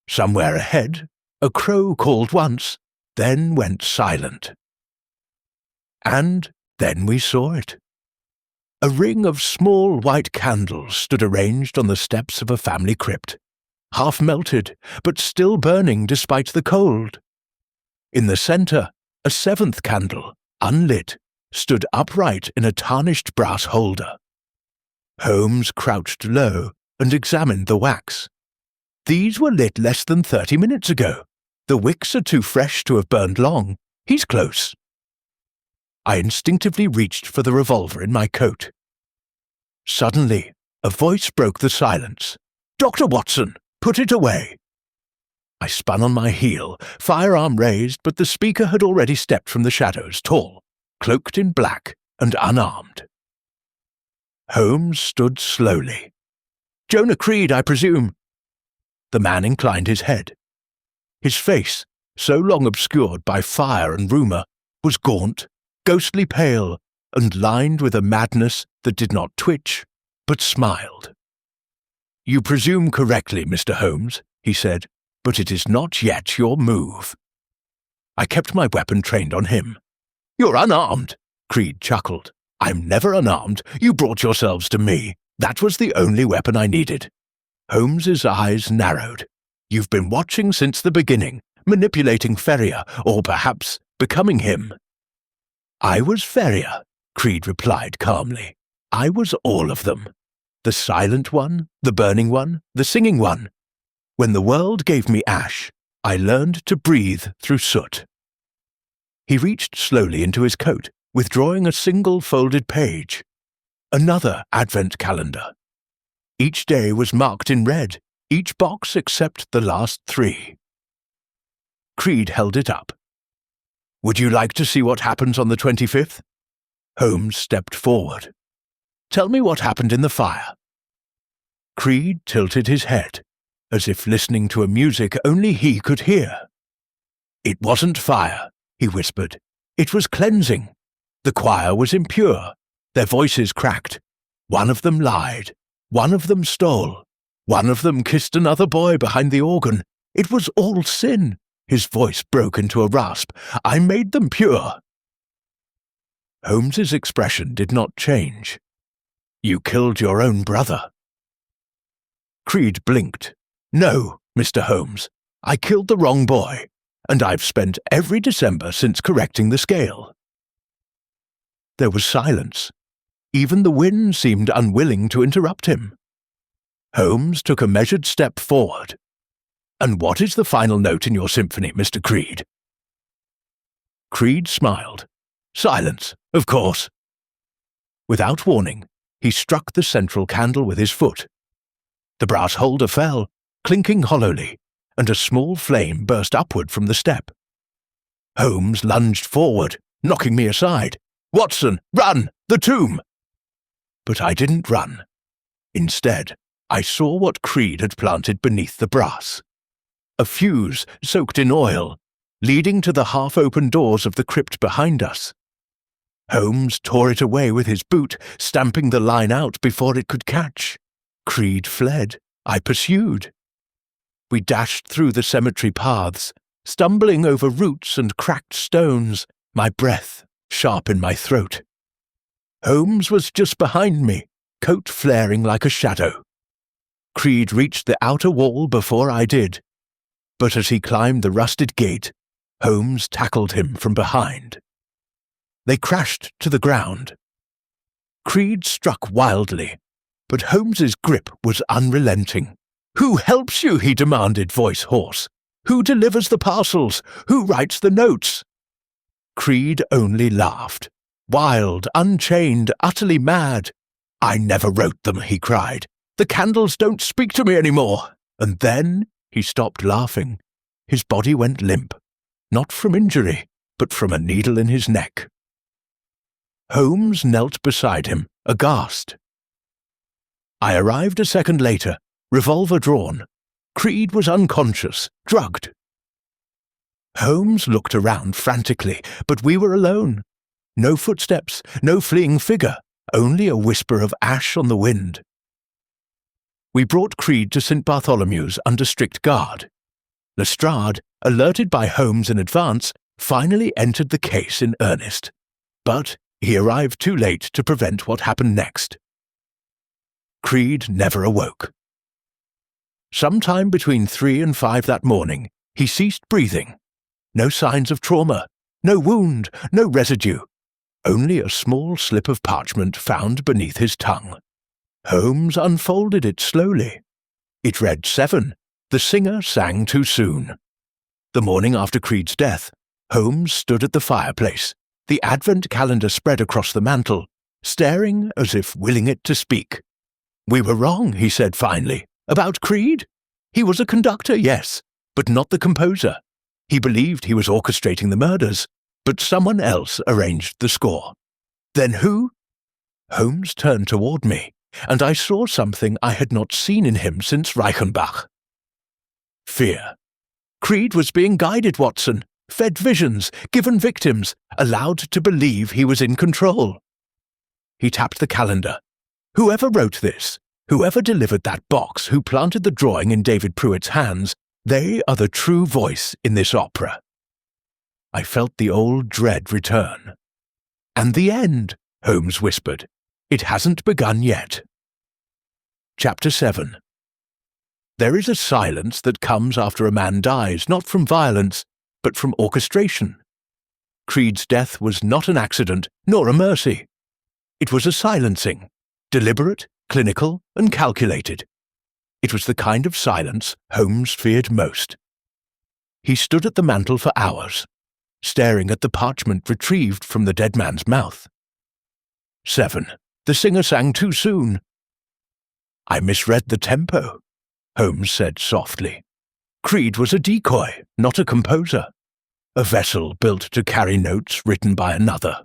Speaker 1: Somewhere ahead, a crow called once, then went silent. And then we saw it. A ring of small white candles stood arranged on the steps of a family crypt, half melted, but still burning despite the cold. In the centre, a 7th candle, unlit, stood upright in a tarnished brass holder. Holmes crouched low and examined the wax. These were lit less than 30 minutes ago. The wicks are too fresh to have burned long. He's close. I instinctively reached for the revolver in my coat. Suddenly, a voice broke the silence. "Dr. Watson, put it away!" I spun on my heel, firearm raised, but the speaker had already stepped from the shadows, tall, cloaked in black, and unarmed. Holmes stood slowly. "Jonah Creed, I presume." The man inclined his head. His face, so long obscured by fire and rumour, was gaunt, ghostly pale, and lined with a madness that did not twitch, but smiled. "You presume correctly, Mr. Holmes," he said, "but it is not yet your move." I kept my weapon trained on him. "You're unarmed," Creed chuckled. "I'm never unarmed. You brought yourselves to me. That was the only weapon I needed." Holmes's eyes narrowed. "You've been watching since the beginning, manipulating Ferrier, or perhaps becoming him." "I was Ferrier," Creed replied calmly. "I was all of them. The silent one, the burning one, the singing one. When the world gave me ash, I learned to breathe through soot." He reached slowly into his coat, withdrawing a single folded page. Another advent calendar. Each day was marked in red, each box except the last 3. Creed held it up. "Would you like to see what happens on the 25th? Holmes stepped forward. "Tell me what happened in the fire." Creed tilted his head, as if listening to a music only he could hear. "It wasn't fire," he whispered. "It was cleansing. The choir was impure. Their voices cracked. One of them lied. One of them stole. One of them kissed another boy behind the organ. It was all sin." His voice broke into a rasp. "I made them pure." Holmes's expression did not change. "You killed your own brother." Creed blinked. "No, Mr. Holmes, I killed the wrong boy, and I've spent every December since correcting the scale." There was silence. Even the wind seemed unwilling to interrupt him. Holmes took a measured step forward. "And what is the final note in your symphony, Mr. Creed?" Creed smiled. "Silence, of course." Without warning, he struck the central candle with his foot. The brass holder fell, clinking hollowly, and a small flame burst upward from the step. Holmes lunged forward, knocking me aside. "Watson, run! The tomb!" But I didn't run. Instead, I saw what Creed had planted beneath the brass. A fuse soaked in oil, leading to the half-open doors of the crypt behind us. Holmes tore it away with his boot, stamping the line out before it could catch. Creed fled. I pursued. We dashed through the cemetery paths, stumbling over roots and cracked stones, my breath sharp in my throat. Holmes was just behind me, coat flaring like a shadow. Creed reached the outer wall before I did, but as he climbed the rusted gate, Holmes tackled him from behind. They crashed to the ground. Creed struck wildly, but Holmes's grip was unrelenting. "Who helps you?" he demanded, voice hoarse. "Who delivers the parcels? Who writes the notes?" Creed only laughed. "Wild, unchained, utterly mad. I never wrote them," he cried. "The candles don't speak to me anymore." And then he stopped laughing. His body went limp, not from injury, but from a needle in his neck. Holmes knelt beside him, aghast. I arrived a second later, revolver drawn. Creed was unconscious, drugged. Holmes looked around frantically, but we were alone. No footsteps, no fleeing figure, only a whisper of ash on the wind. We brought Creed to St. Bartholomew's under strict guard. Lestrade, alerted by Holmes in advance, finally entered the case in earnest. But he arrived too late to prevent what happened next. Creed never awoke. Sometime between 3 and 5 that morning, he ceased breathing. No signs of trauma, no wound, no residue. Only a small slip of parchment found beneath his tongue. Holmes unfolded it slowly. It read 7. The singer sang too soon. The morning after Creed's death, Holmes stood at the fireplace, the Advent calendar spread across the mantel, staring as if willing it to speak. "We were wrong," he said finally. "About Creed? He was a conductor, yes, but not the composer. He believed he was orchestrating the murders, but someone else arranged the score. Then who?" Holmes turned toward me, and I saw something I had not seen in him since Reichenbach. Fear. Creed was being guided, Watson, fed visions, given victims, allowed to believe he was in control. He tapped the calendar. "Whoever wrote this, whoever delivered that box, who planted the drawing in David Pruitt's hands, they are the true voice in this opera." I felt the old dread return. "And the end," Holmes whispered. "It hasn't begun yet." Chapter 7. There is a silence that comes after a man dies, not from violence, but from orchestration. Creed's death was not an accident, nor a mercy. It was a silencing, deliberate, clinical, and calculated. It was the kind of silence Holmes feared most. He stood at the mantel for hours, staring at the parchment retrieved from the dead man's mouth. 7. The singer sang too soon. "I misread the tempo," Holmes said softly. "Creed was a decoy, not a composer. A vessel built to carry notes written by another."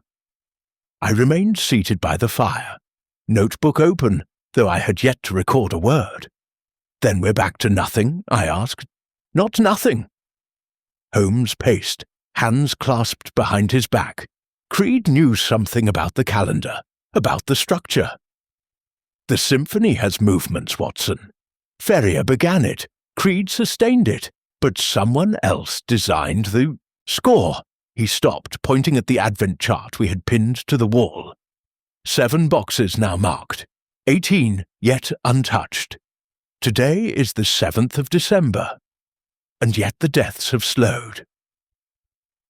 Speaker 1: I remained seated by the fire, notebook open, though I had yet to record a word. "Then we're back to nothing?" I asked. "Not nothing." Holmes paced, hands clasped behind his back. Creed knew something about the calendar, about the structure. "The symphony has movements, Watson. Ferrier began it, Creed sustained it, but someone else designed the score." He stopped, pointing at the Advent chart we had pinned to the wall. 7 boxes now marked, 18 yet untouched. Today is the 7th of December, and yet the deaths have slowed.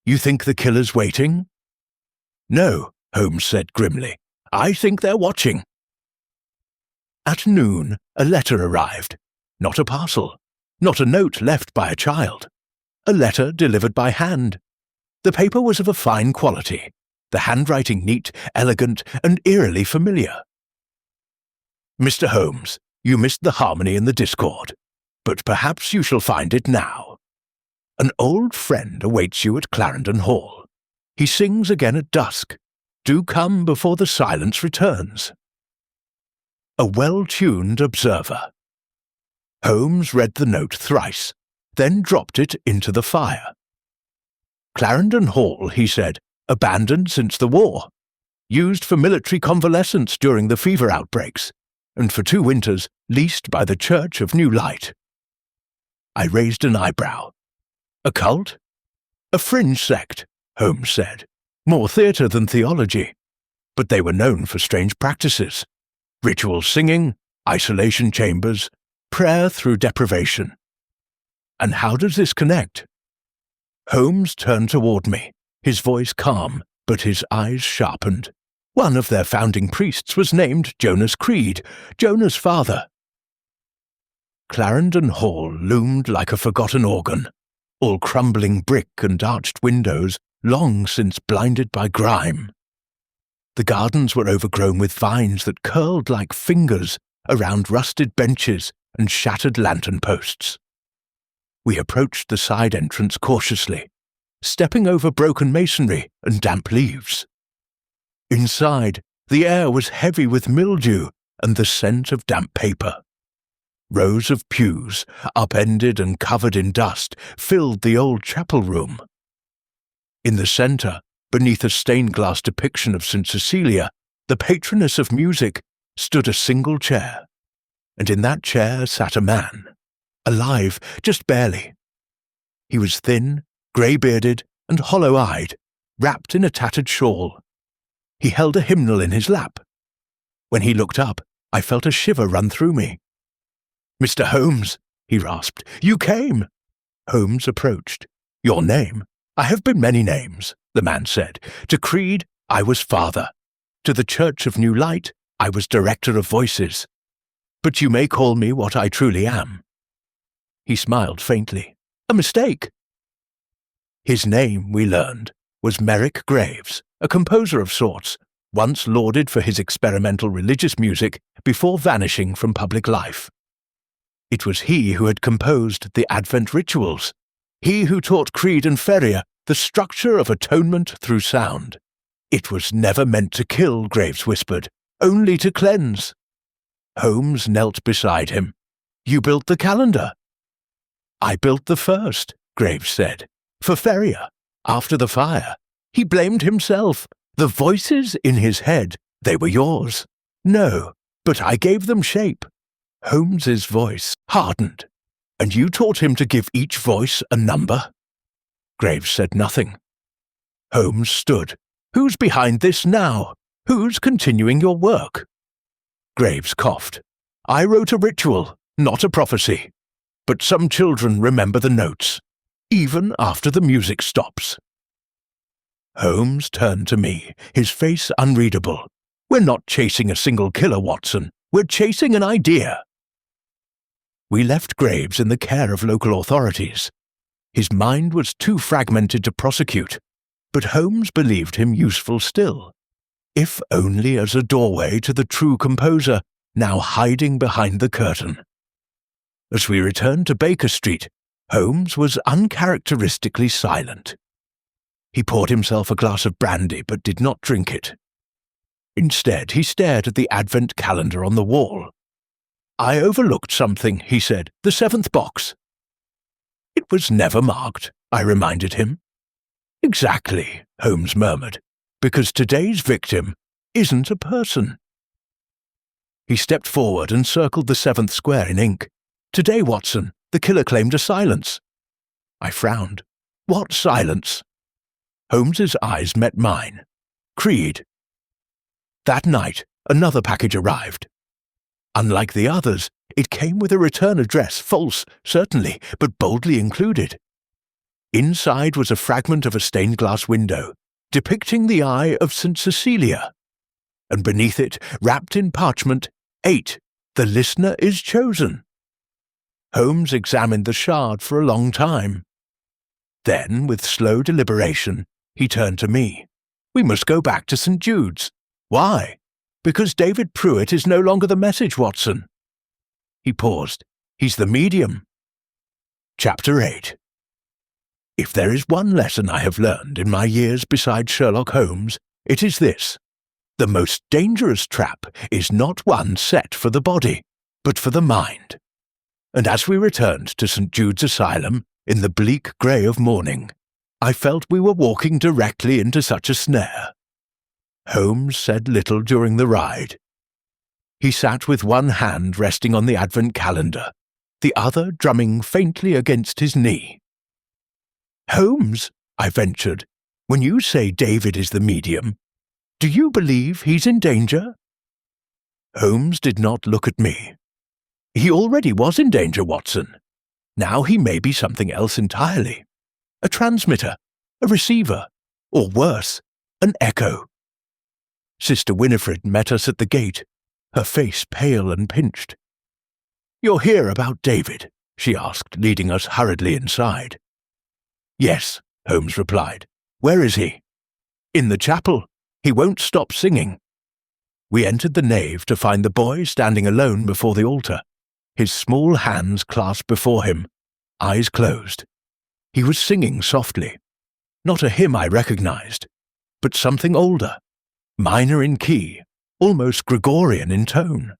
Speaker 1: "You think the killer's waiting?" "No," Holmes said grimly. "I think they're watching." At noon, a letter arrived. Not a parcel, not a note left by a child. A letter delivered by hand. The paper was of a fine quality, the handwriting neat, elegant, and eerily familiar. "Mr. Holmes, you missed the harmony in the discord, but perhaps you shall find it now. An old friend awaits you at Clarendon Hall. He sings again at dusk. Do come before the silence returns." A well-tuned observer. Holmes read the note thrice, then dropped it into the fire. "Clarendon Hall," he said, "abandoned since the war. Used for military convalescence during the fever outbreaks, and for 2 winters leased by the Church of New Light." I raised an eyebrow. "A cult?" "A fringe sect," Holmes said. "More theatre than theology. But they were known for strange practices. Ritual singing, isolation chambers, prayer through deprivation." "And how does this connect?" Holmes turned toward me, his voice calm but his eyes sharpened. One of their founding priests was named Jonas Creed, Jonah's father. Clarendon Hall loomed like a forgotten organ, all crumbling brick and arched windows, long since blinded by grime. The gardens were overgrown with vines that curled like fingers around rusted benches and shattered lantern posts. We approached the side entrance cautiously, stepping over broken masonry and damp leaves. Inside, the air was heavy with mildew and the scent of damp paper. Rows of pews, upended and covered in dust, filled the old chapel room. In the centre, beneath a stained-glass depiction of St. Cecilia, the patroness of music, stood a single chair, and in that chair sat a man, alive just barely. He was thin, grey-bearded, and hollow-eyed, wrapped in a tattered shawl. He held a hymnal in his lap. When he looked up, I felt a shiver run through me. "Mr. Holmes," he rasped, "you came!" Holmes approached. "Your name?" "I have been many names," the man said. "To Creed, I was father. To the Church of New Light, I was director of voices. But you may call me what I truly am." He smiled faintly. "A mistake." His name, we learned, was Merrick Graves, a composer of sorts, once lauded for his experimental religious music before vanishing from public life. It was he who had composed the Advent rituals, he who taught Creed and Ferrier the structure of atonement through sound. "It was never meant to kill," Graves whispered, "only to cleanse." Holmes knelt beside him. "You built the calendar." "I built the first," Graves said, "for Ferrier. After the fire, he blamed himself. The voices in his head, they were yours. No, but I gave them shape." Holmes's voice hardened. "And you taught him to give each voice a number?" Graves said nothing. Holmes stood. "Who's behind this now? Who's continuing your work?" Graves coughed. "I wrote a ritual, not a prophecy. But some children remember the notes, even after the music stops." Holmes turned to me, his face unreadable. "We're not chasing a single killer, Watson. We're chasing an idea." We left Graves in the care of local authorities. His mind was too fragmented to prosecute, but Holmes believed him useful still, if only as a doorway to the true composer, now hiding behind the curtain. As we returned to Baker Street, Holmes was uncharacteristically silent. He poured himself a glass of brandy but did not drink it. Instead, he stared at the Advent calendar on the wall. "I overlooked something," he said, "the seventh box." "It was never marked," I reminded him. "Exactly," Holmes murmured, "because today's victim isn't a person." He stepped forward and circled the seventh square in ink. "Today, Watson, the killer claimed a silence." I frowned. "What silence?" Holmes's eyes met mine. "Creed." That night, another package arrived. Unlike the others, it came with a return address, false, certainly, but boldly included. Inside was a fragment of a stained-glass window, depicting the eye of St. Cecilia. And beneath it, wrapped in parchment, 8. The listener is chosen. Holmes examined the shard for a long time. Then, with slow deliberation, he turned to me. "We must go back to St. Jude's." "Why?" "Because David Pruitt is no longer the message, Watson." He paused. "He's the medium." Chapter 8. If there is one lesson I have learned in my years beside Sherlock Holmes, it is this. The most dangerous trap is not one set for the body, but for the mind. And as we returned to St. Jude's Asylum, in the bleak grey of morning, I felt we were walking directly into such a snare. Holmes said little during the ride. He sat with one hand resting on the Advent calendar, the other drumming faintly against his knee. "Holmes," I ventured, "when you say David is the medium, do you believe he's in danger?" Holmes did not look at me. "He already was in danger, Watson. Now he may be something else entirely. A transmitter, a receiver, or worse, an echo. Sister Winifred met us at the gate, her face pale and pinched. "You're here about David?" she asked, leading us hurriedly inside. "Yes," Holmes replied. "Where is he?" "In the chapel. He won't stop singing." We entered the nave to find the boy standing alone before the altar, his small hands clasped before him, eyes closed. He was singing softly. Not a hymn I recognized, but something older, minor in key, almost Gregorian in tone.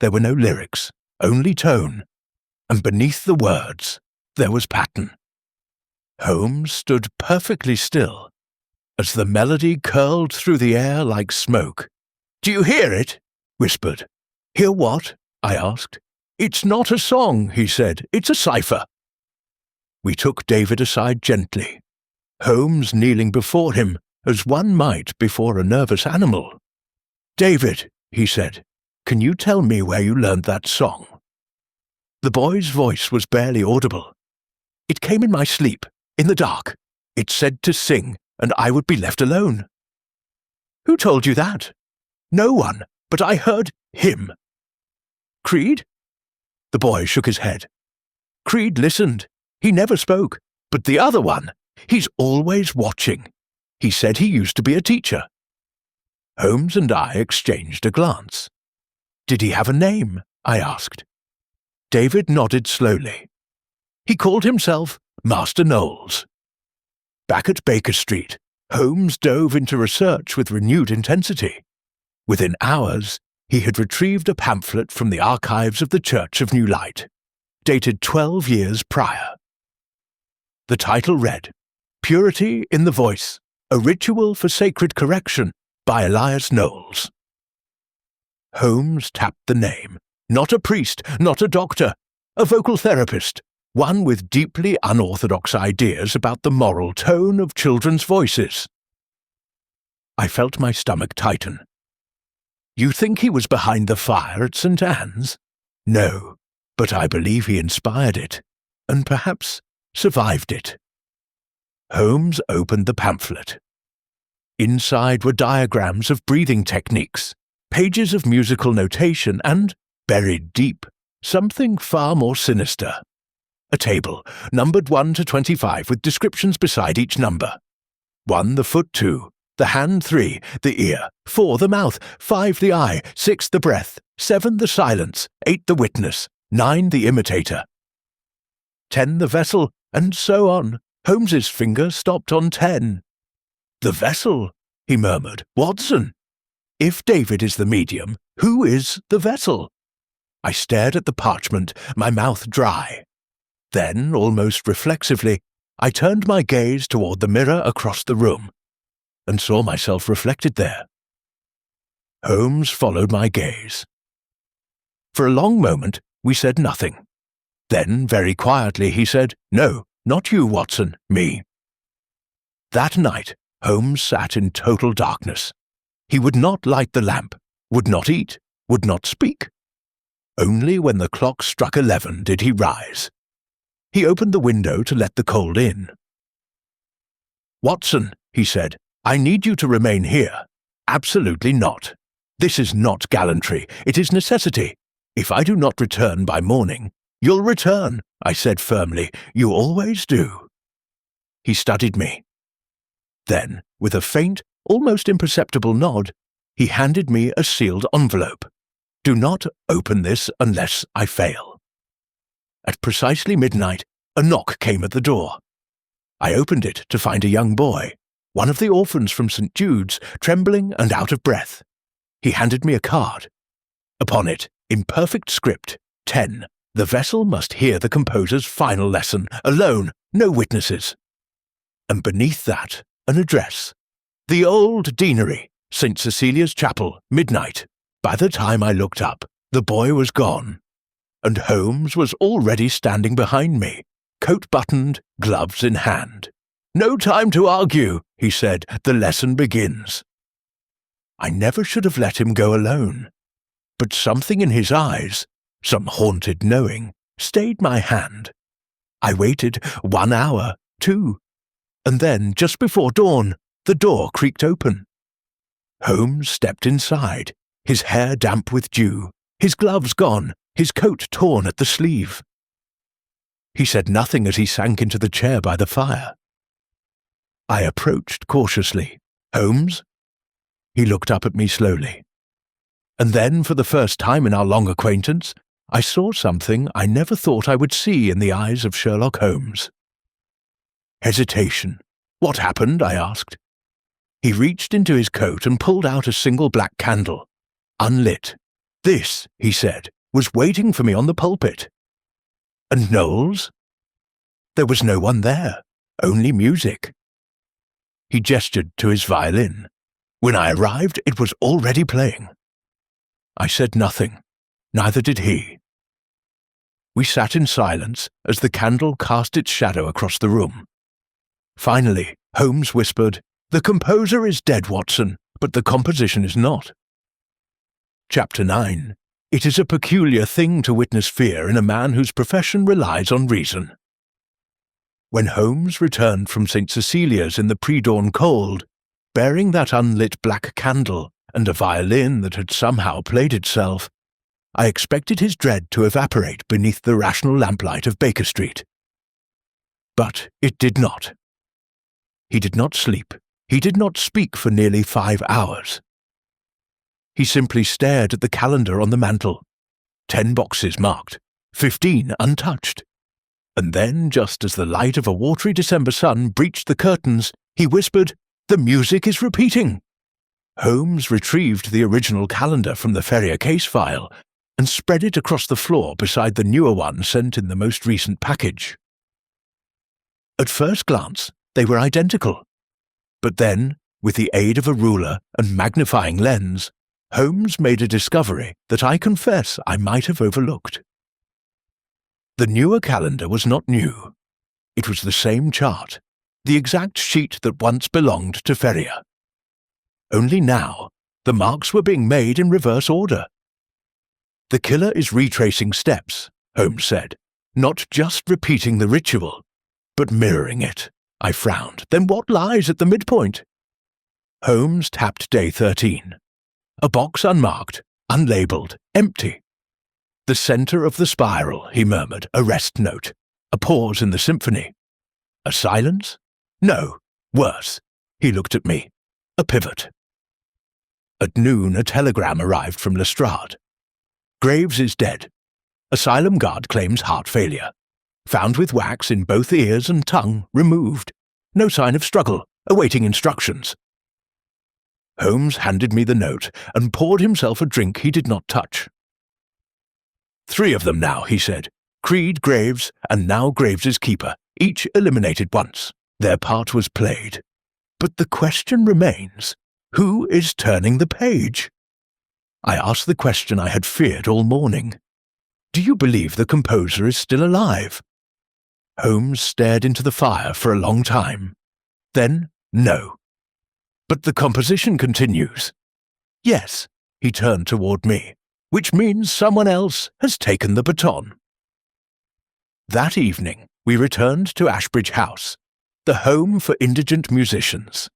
Speaker 1: There were no lyrics, only tone, and beneath the words there was pattern. Holmes stood perfectly still as the melody curled through the air like smoke. "Do you hear it?" whispered. "Hear what?" I asked. "It's not a song," he said. "It's a cipher." We took David aside gently, Holmes kneeling before him as one might before a nervous animal. "David," he said, "can you tell me where you learned that song?" The boy's voice was barely audible. "It came in my sleep, in the dark. It said to sing, and I would be left alone." "Who told you that?" "No one, but I heard him." "Creed?" The boy shook his head. "Creed listened. He never spoke. But the other one, he's always watching. He said he used to be a teacher." Holmes and I exchanged a glance. "Did he have a name?" I asked. David nodded slowly. He called himself Master Knowles. Back at Baker Street, Holmes dove into research with renewed intensity. Within hours, he had retrieved a pamphlet from the archives of the Church of New Light, dated 12 years prior. The title read, "Purity in the Voice, a Ritual for Sacred Correction by Elias Knowles." Holmes tapped the name. Not a priest, not a doctor, a vocal therapist, one with deeply unorthodox ideas about the moral tone of children's voices. I felt my stomach tighten. "You think he was behind the fire at St. Anne's?" "No, but I believe he inspired it, and perhaps survived it." Holmes opened the pamphlet. Inside were diagrams of breathing techniques, pages of musical notation, and, buried deep, something far more sinister. A table, numbered 1 to 25, with descriptions beside each number. 1 the foot, 2, the hand, 3, the ear, 4 the mouth, 5 the eye, 6 the breath, 7 the silence, 8 the witness, 9 the imitator, 10 the vessel, and so on. Holmes's finger stopped on 10. "The vessel," he murmured. "Watson, if David is the medium, who is the vessel?" I stared at the parchment, my mouth dry. Then, almost reflexively, I turned my gaze toward the mirror across the room, and saw myself reflected there. Holmes followed my gaze. For a long moment, we said nothing. Then, very quietly, he said, "No, not you, Watson, me." That night, Holmes sat in total darkness. He would not light the lamp, would not eat, would not speak. Only when the clock struck 11 did he rise. He opened the window to let the cold in. "Watson," he said, "I need you to remain here." "Absolutely not. This is not gallantry, it is necessity. If I do not return by morning—" "You'll return," I said firmly. "You always do." He studied me. Then, with a faint, almost imperceptible nod, he handed me a sealed envelope. "Do not open this unless I fail." At precisely midnight, a knock came at the door. I opened it to find a young boy, one of the orphans from St. Jude's, trembling and out of breath. He handed me a card. Upon it, in perfect script, 10. The vessel must hear the composer's final lesson, alone, no witnesses. And beneath that, an address. The Old Deanery, St. Cecilia's Chapel, midnight. By the time I looked up, the boy was gone, and Holmes was already standing behind me, coat buttoned, gloves in hand. "No time to argue," he said. "The lesson begins." I never should have let him go alone, but something in his eyes, some haunted knowing, stayed my hand. I waited 1 hour, 2, and then, just before dawn, The door creaked open. Holmes stepped inside, his hair damp with dew, his gloves gone, his coat torn at the sleeve. He said nothing as he sank into the chair by the fire. I approached cautiously. "Holmes?" He looked up at me slowly. And then, for the first time in our long acquaintance, I saw something I never thought I would see in the eyes of Sherlock Holmes. Hesitation. "What happened?" I asked. He reached into his coat and pulled out a single black candle, unlit. "This," he said, "was waiting for me on the pulpit." "And Knowles?" There was no one there, only music. He gestured to his violin. When I arrived, it was already playing. I said nothing. Neither did he. We sat in silence as the candle cast its shadow across the room. Finally, Holmes whispered, "The composer is dead, Watson, but the composition is not." Chapter 9. It is a peculiar thing to witness fear in a man whose profession relies on reason. When Holmes returned from St. Cecilia's in the pre-dawn cold, bearing that unlit black candle and a violin that had somehow played itself, I expected his dread to evaporate beneath the rational lamplight of Baker Street. But it did not. He did not sleep. He did not speak for nearly 5 hours. He simply stared at the calendar on the mantel. 10 boxes marked, 15 untouched. And then, just as the light of a watery December sun breached the curtains, he whispered, "The music is repeating." Holmes retrieved the original calendar from the Ferrier case file and spread it across the floor beside the newer one sent in the most recent package. At first glance, they were identical. But then, with the aid of a ruler and magnifying lens, Holmes made a discovery that I confess I might have overlooked. The newer calendar was not new. It was the same chart, the exact sheet that once belonged to Ferrier. Only now, the marks were being made in reverse order. "The killer is retracing steps," Holmes said, "not just repeating the ritual, but mirroring it." I frowned. "Then what lies at the midpoint?" Holmes tapped day 13. A box unmarked, unlabeled, empty. "The center of the spiral," he murmured, a rest note. A pause in the symphony. A silence? No, worse. He looked at me. A pivot. At noon, a telegram arrived from Lestrade. "Graves is dead. Asylum guard claims heart failure. Found with wax in both ears and tongue, removed. No sign of struggle, awaiting instructions." Holmes handed me the note and poured himself a drink he did not touch. "3 of them now," he said. "Creed, Graves, and now Graves's keeper, each eliminated once. Their part was played. But the question remains, who is turning the page?" I asked the question I had feared all morning. "Do you believe the composer is still alive?" Holmes stared into the fire for a long time. Then, no. "But the composition continues." "Yes," he turned toward me, "which means someone else has taken the baton." That evening, we returned to Ashbridge House, the home for indigent musicians.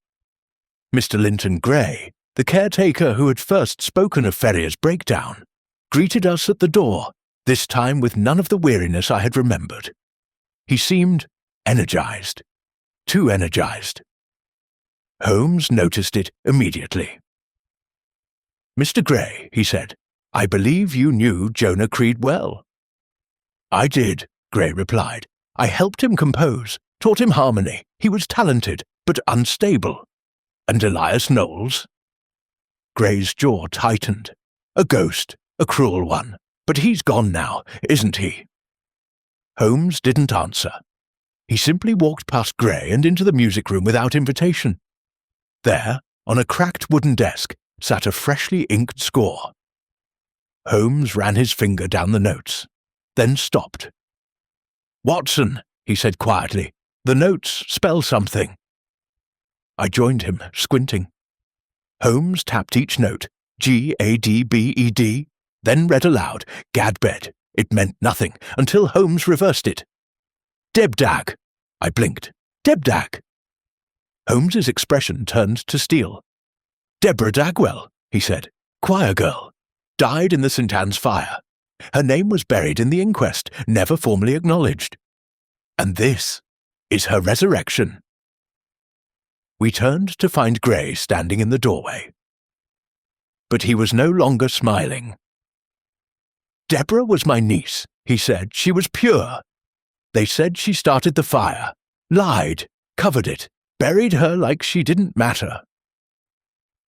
Speaker 1: Mr. Linton Gray, the caretaker who had first spoken of Ferrier's breakdown, greeted us at the door, this time with none of the weariness I had remembered. He seemed energized, too energized. Holmes noticed it immediately. "Mr. Gray," he said, "I believe you knew Jonah Creed well." "I did," Gray replied. "I helped him compose, taught him harmony. He was talented, but unstable." "And Elias Knowles?" Gray's jaw tightened. "A ghost, a cruel one. But he's gone now, isn't he?" Holmes didn't answer. He simply walked past Gray and into the music room without invitation. There, on a cracked wooden desk, sat a freshly inked score. Holmes ran his finger down the notes, then stopped. "Watson," he said quietly, "the notes spell something." I joined him, squinting. Holmes tapped each note, G-A-D-B-E-D, then read aloud, "Gadbed." It meant nothing, until Holmes reversed it. "Debdag." I blinked. "Debdag." Holmes's expression turned to steel. "Deborah Dagwell," he said, "choir girl, died in the St. Anne's fire. Her name was buried in the inquest, never formally acknowledged. And this is her resurrection." We turned to find Gray standing in the doorway. But he was no longer smiling. "Deborah was my niece," he said. "She was pure. They said she started the fire, lied, covered it, buried her like she didn't matter."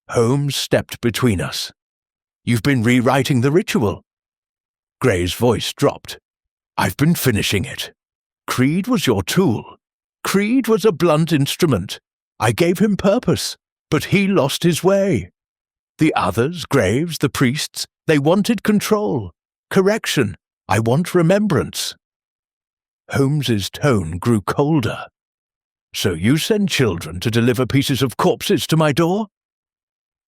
Speaker 1: Holmes stepped between us. "You've been rewriting the ritual." Gray's voice dropped. "I've been finishing it. Creed was your tool. Creed was a blunt instrument. I gave him purpose, but he lost his way. The others, Graves, the priests, they wanted control, correction. I want remembrance." Holmes's tone grew colder. "So you send children to deliver pieces of corpses to my door?"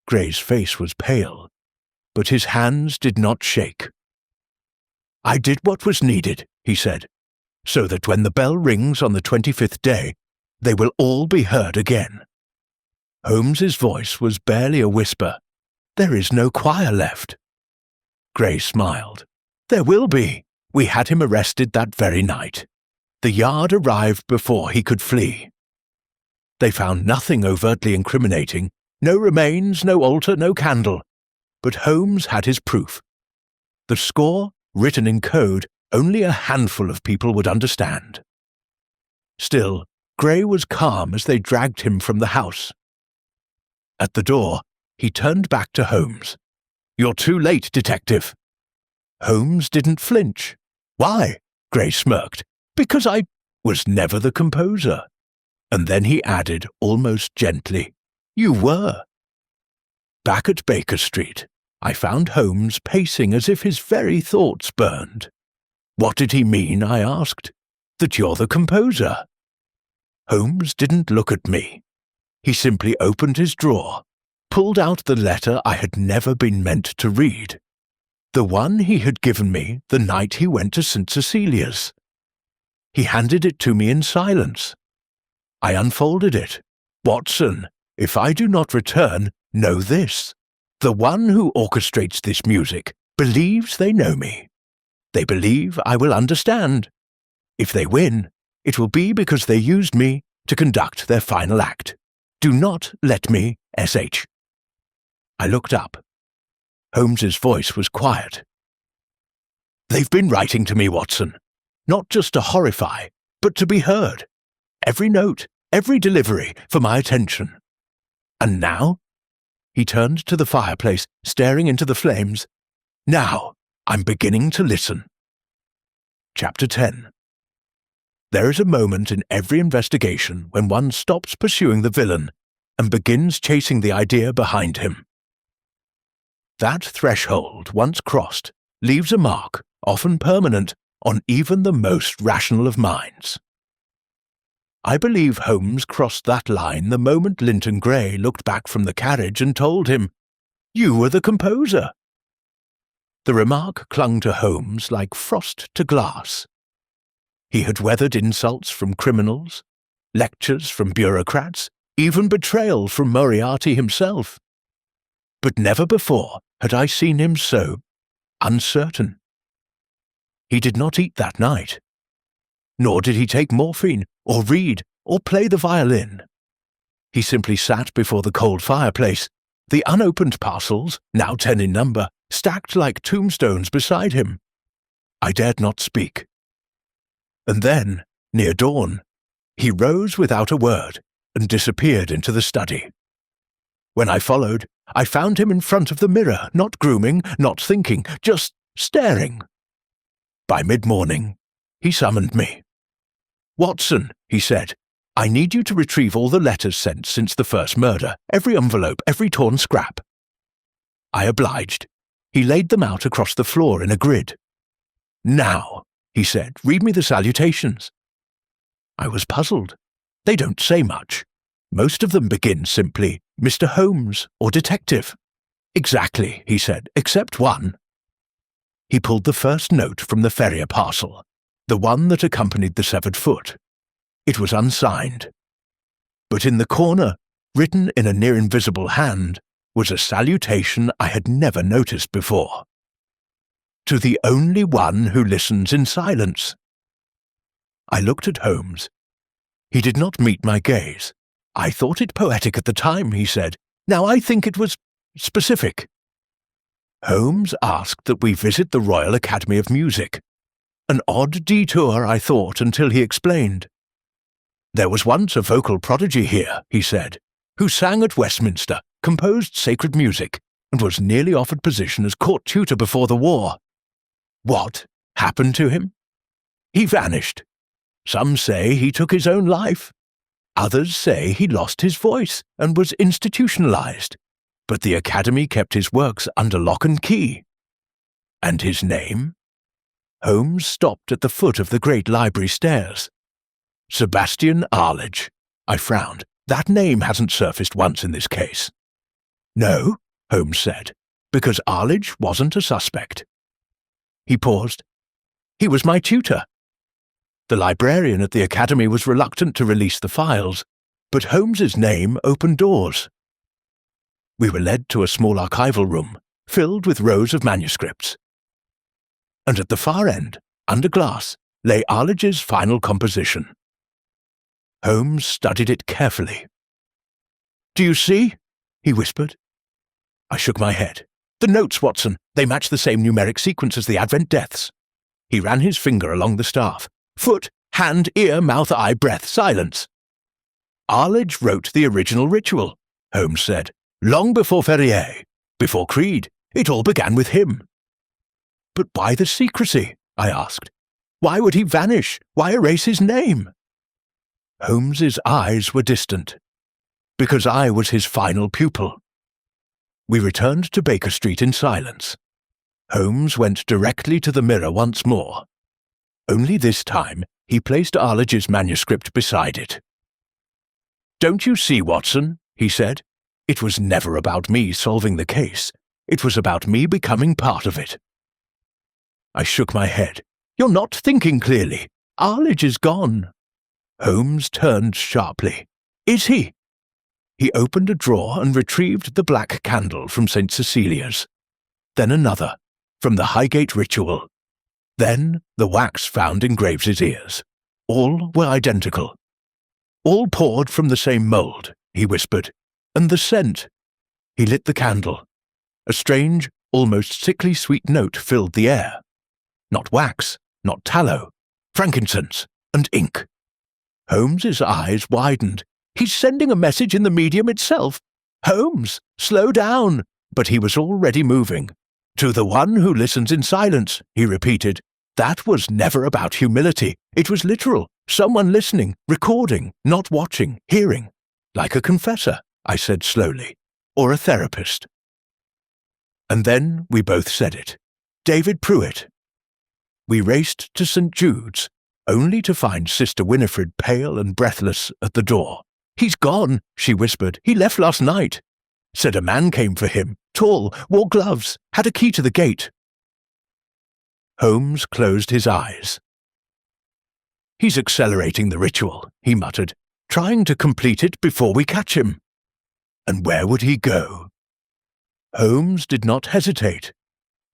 Speaker 1: Gray's face was pale, but his hands did not shake. "I did what was needed," he said, "so that when the bell rings on the 25th day, they will all be heard again." Holmes's voice was barely a whisper. "There is no choir left." Gray smiled. "There will be. We had him arrested that very night. The yard arrived before he could flee. They found nothing overtly incriminating, no remains, no altar, no candle. But Holmes had his proof. The score, written in code, only a handful of people would understand." Still, Gray was calm as they dragged him from the house. At the door, he turned back to Holmes. "You're too late, detective." Holmes didn't flinch. "Why?" Gray smirked. "Because I was never the composer." And then he added, almost gently, "You were." Back at Baker Street, I found Holmes pacing as if his very thoughts burned. "What did he mean?" I asked. "That you're the composer?" Holmes didn't look at me. He simply opened his drawer, pulled out the letter I had never been meant to read, the one he had given me the night he went to St. Cecilia's. He handed it to me in silence. I unfolded it. "Watson, if I do not return, know this. The one who orchestrates this music believes they know me. They believe I will understand. If they win, it will be because they used me to conduct their final act. Do not let me, S.H." I looked up. Holmes's voice was quiet. "They've been writing to me, Watson, not just to horrify, but to be heard. Every note, every delivery, for my attention. And now?" He turned to the fireplace, staring into the flames. "Now, I'm beginning to listen." Chapter 10. There is a moment in every investigation when one stops pursuing the villain and begins chasing the idea behind him. That threshold, once crossed, leaves a mark, often permanent, on even the most rational of minds. I believe Holmes crossed that line the moment Linton Gray looked back from the carriage and told him, "You were the composer." The remark clung to Holmes like frost to glass. He had weathered insults from criminals, lectures from bureaucrats, even betrayal from Moriarty himself. But never before had I seen him so uncertain. He did not eat that night. Nor did he take morphine, or read, or play the violin. He simply sat before the cold fireplace, the unopened parcels, now 10 in number, stacked like tombstones beside him. I dared not speak. And then, near dawn, he rose without a word and disappeared into the study. When I followed, I found him in front of the mirror, not grooming, not thinking, just staring. By mid-morning, he summoned me. "Watson," he said, "I need you to retrieve all the letters sent since the first murder, every envelope, every torn scrap." I obliged. He laid them out across the floor in a grid. "Now," he said, "read me the salutations." I was puzzled. They don't say much. Most of them begin simply, "Mr. Holmes," or "Detective." "Exactly," he said, "except one." He pulled the first note from the Ferrier parcel, the one that accompanied the severed foot. It was unsigned. But in the corner, written in a near-invisible hand, was a salutation I had never noticed before. To the only one who listens in silence. I looked at Holmes. He did not meet my gaze. I thought it poetic at the time, he said. Now I think it was specific. Holmes asked that we visit the Royal Academy of Music. An odd detour, I thought, until he explained. There was once a vocal prodigy here, he said, who sang at Westminster, composed sacred music, and was nearly offered position as court tutor before the war. What happened to him? He vanished. Some say he took his own life. Others say he lost his voice and was institutionalized, but the Academy kept his works under lock and key. And his name? Holmes stopped at the foot of the great library stairs. Sebastian Arledge. I frowned. That name hasn't surfaced once in this case. No, Holmes said, because Arledge wasn't a suspect. He paused. He was my tutor. The librarian at the Academy was reluctant to release the files, but Holmes's name opened doors. We were led to a small archival room, filled with rows of manuscripts. And at the far end, under glass, lay Arledge's final composition. Holmes studied it carefully. "Do you see?" he whispered. I shook my head. "The notes, Watson. They match the same numeric sequence as the Advent deaths." He ran his finger along the staff. "Foot, hand, ear, mouth, eye, breath, silence." "Arledge wrote the original ritual," Holmes said. "Long before Ferrier, before Creed. It all began with him." "But why the secrecy?" I asked. "Why would he vanish? Why erase his name?" Holmes's eyes were distant. "Because I was his final pupil." We returned to Baker Street in silence. Holmes went directly to the mirror once more. Only this time he placed Arledge's manuscript beside it. "Don't you see, Watson?" he said. "It was never about me solving the case. It was about me becoming part of it." I shook my head. "You're not thinking clearly. Arledge is gone." Holmes turned sharply. "Is he?" He opened a drawer and retrieved the black candle from St. Cecilia's. Then another, from the Highgate ritual. Then the wax found in Graves's ears. All were identical. "All poured from the same mould," he whispered. "And the scent." He lit the candle. A strange, almost sickly sweet note filled the air. Not wax, not tallow, frankincense and ink. Holmes's eyes widened. "He's sending a message in the medium itself. Holmes, slow down." But he was already moving. "To the one who listens in silence," he repeated. "That was never about humility. It was literal. Someone listening, recording, not watching, hearing. Like a confessor," I said slowly, "or a therapist." And then we both said it. David Pruitt. We raced to St. Jude's, only to find Sister Winifred pale and breathless at the door. "He's gone," she whispered. "He left last night. Said a man came for him, tall, wore gloves, had a key to the gate." Holmes closed his eyes. "He's accelerating the ritual," he muttered, "trying to complete it before we catch him." And where would he go? Holmes did not hesitate.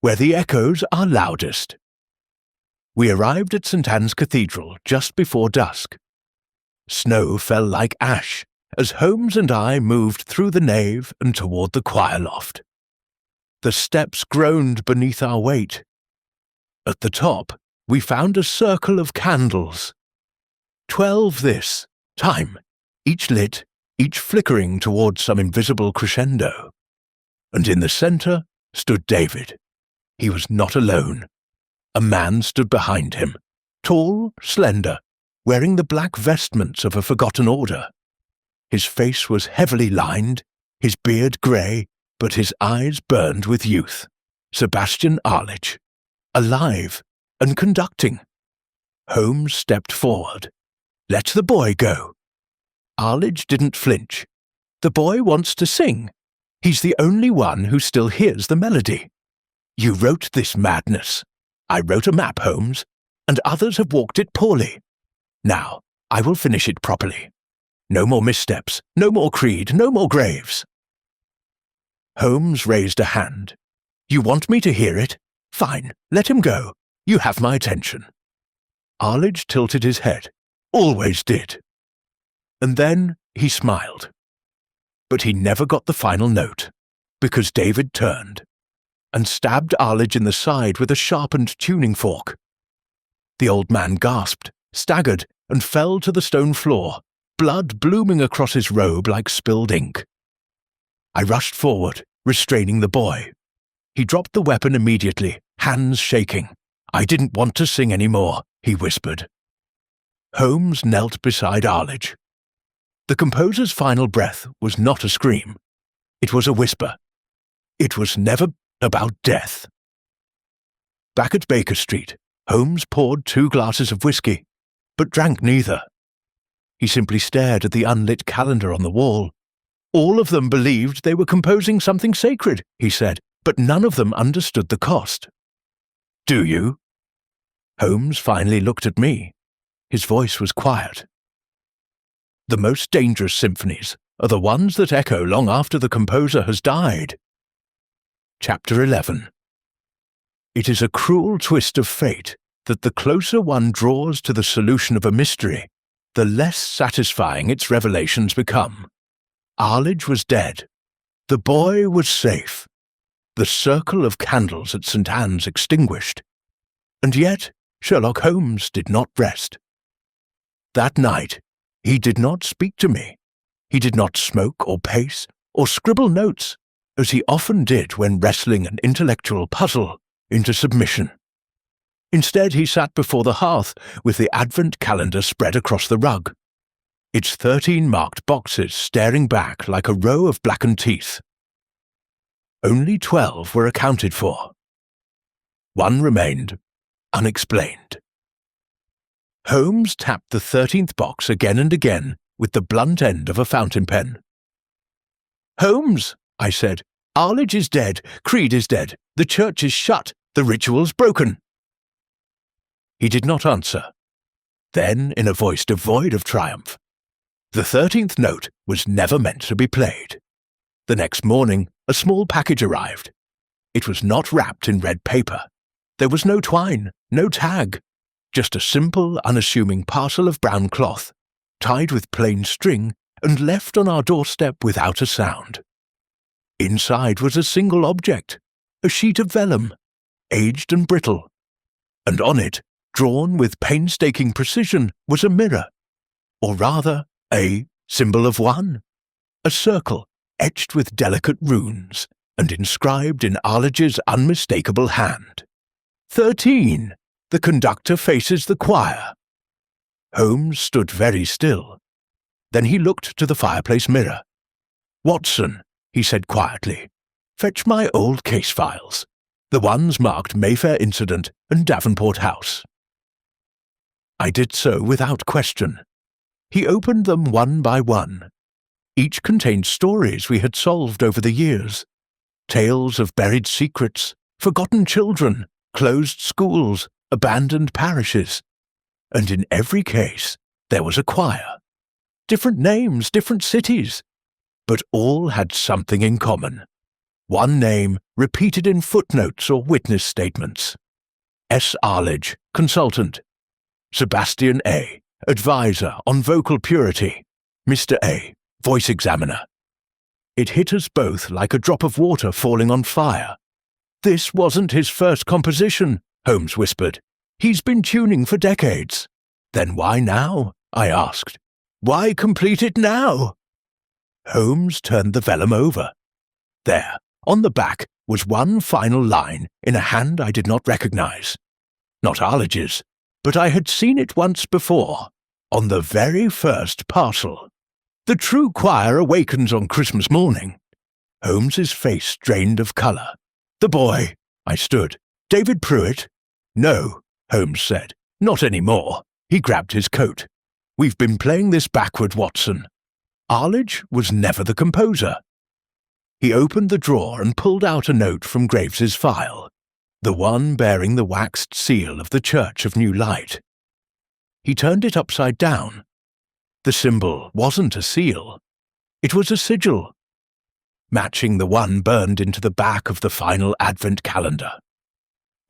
Speaker 1: Where the echoes are loudest. We arrived at St. Anne's Cathedral just before dusk. Snow fell like ash as Holmes and I moved through the nave and toward the choir loft. The steps groaned beneath our weight. At the top, we found a circle of candles. 12 this time, each lit, each flickering toward some invisible crescendo. And in the center stood David. He was not alone. A man stood behind him, tall, slender, wearing the black vestments of a forgotten order. His face was heavily lined, his beard grey, but his eyes burned with youth. Sebastian Arledge, alive and conducting. Holmes stepped forward. "Let the boy go." Arledge didn't flinch. "The boy wants to sing. He's the only one who still hears the melody. You wrote this madness. I wrote a map, Holmes, and others have walked it poorly. Now, I will finish it properly." No more missteps, no more creed, no more graves. Holmes raised a hand. You want me to hear it? Fine, let him go. You have my attention. Arledge tilted his head. Always did. And then he smiled. But he never got the final note, because David turned and stabbed Arledge in the side with a sharpened tuning fork. The old man gasped, staggered, and fell to the stone floor, blood blooming across his robe like spilled ink. I rushed forward, restraining the boy. He dropped the weapon immediately, hands shaking. I didn't want to sing any more, he whispered. Holmes knelt beside Arledge. The composer's final breath was not a scream. It was a whisper. It was never about death. Back at Baker Street, Holmes poured 2 glasses of whiskey, but drank neither. He simply stared at the unlit calendar on the wall. All of them believed they were composing something sacred, he said, but none of them understood the cost. Do you? Holmes finally looked at me. His voice was quiet. The most dangerous symphonies are the ones that echo long after the composer has died. Chapter 11. It is a cruel twist of fate that the closer one draws to the solution of a mystery, the less satisfying its revelations become. Arledge was dead. The boy was safe. The circle of candles at St. Anne's extinguished. And yet Sherlock Holmes did not rest. That night, he did not speak to me. He did not smoke or pace or scribble notes, as he often did when wrestling an intellectual puzzle into submission. Instead, he sat before the hearth with the Advent calendar spread across the rug, its 13 marked boxes staring back like a row of blackened teeth. Only 12 were accounted for. One remained unexplained. Holmes tapped the 13th box again and again with the blunt end of a fountain pen. Holmes, I said, Arledge is dead, Creed is dead, the church is shut, the ritual's broken. He did not answer. Then, in a voice devoid of triumph, the 13th note was never meant to be played. The next morning, a small package arrived. It was not wrapped in red paper. There was no twine, no tag, just a simple, unassuming parcel of brown cloth, tied with plain string and left on our doorstep without a sound. Inside was a single object, a sheet of vellum, aged and brittle, and on it, drawn with painstaking precision, was a mirror, or rather, a symbol of one, a circle etched with delicate runes and inscribed in Arledge's unmistakable hand. 13. The conductor faces the choir. Holmes stood very still. Then he looked to the fireplace mirror. Watson, he said quietly, fetch my old case files, the ones marked Mayfair Incident and Davenport House. I did so without question. He opened them one by one. Each contained stories we had solved over the years, tales of buried secrets, forgotten children, closed schools, abandoned parishes, and in every case there was a choir. Different names, different cities, but all had something in common. One name repeated in footnotes or witness statements. S. Arledge, consultant. Sebastian A., advisor on vocal purity. Mr. A., voice examiner. It hit us both like a drop of water falling on fire. This wasn't his first composition, Holmes whispered. He's been tuning for decades. Then why now? I asked. Why complete it now? Holmes turned the vellum over. There, on the back, was one final line in a hand I did not recognize. Not Arledge's, but I had seen it once before, on the very first parcel. The true choir awakens on Christmas morning. Holmes's face drained of colour. The boy, I stood. David Pruitt? No, Holmes said. Not any more. He grabbed his coat. We've been playing this backward, Watson. Arledge was never the composer. He opened the drawer and pulled out a note from Graves's file, the one bearing the waxed seal of the Church of New Light. He turned it upside down. The symbol wasn't a seal. It was a sigil, matching the one burned into the back of the final Advent calendar.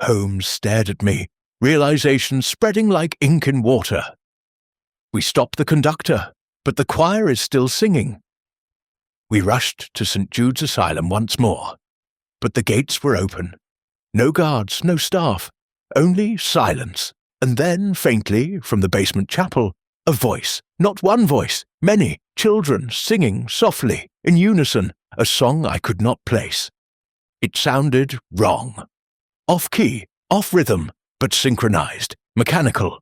Speaker 1: Holmes stared at me, realization spreading like ink in water. We stopped the conductor, but the choir is still singing. We rushed to St. Jude's Asylum once more, but the gates were open. No guards, no staff, only silence. And then, faintly, from the basement chapel, a voice, not one voice, many, children singing softly, in unison, a song I could not place. It sounded wrong. Off-key, off-rhythm, but synchronized, mechanical.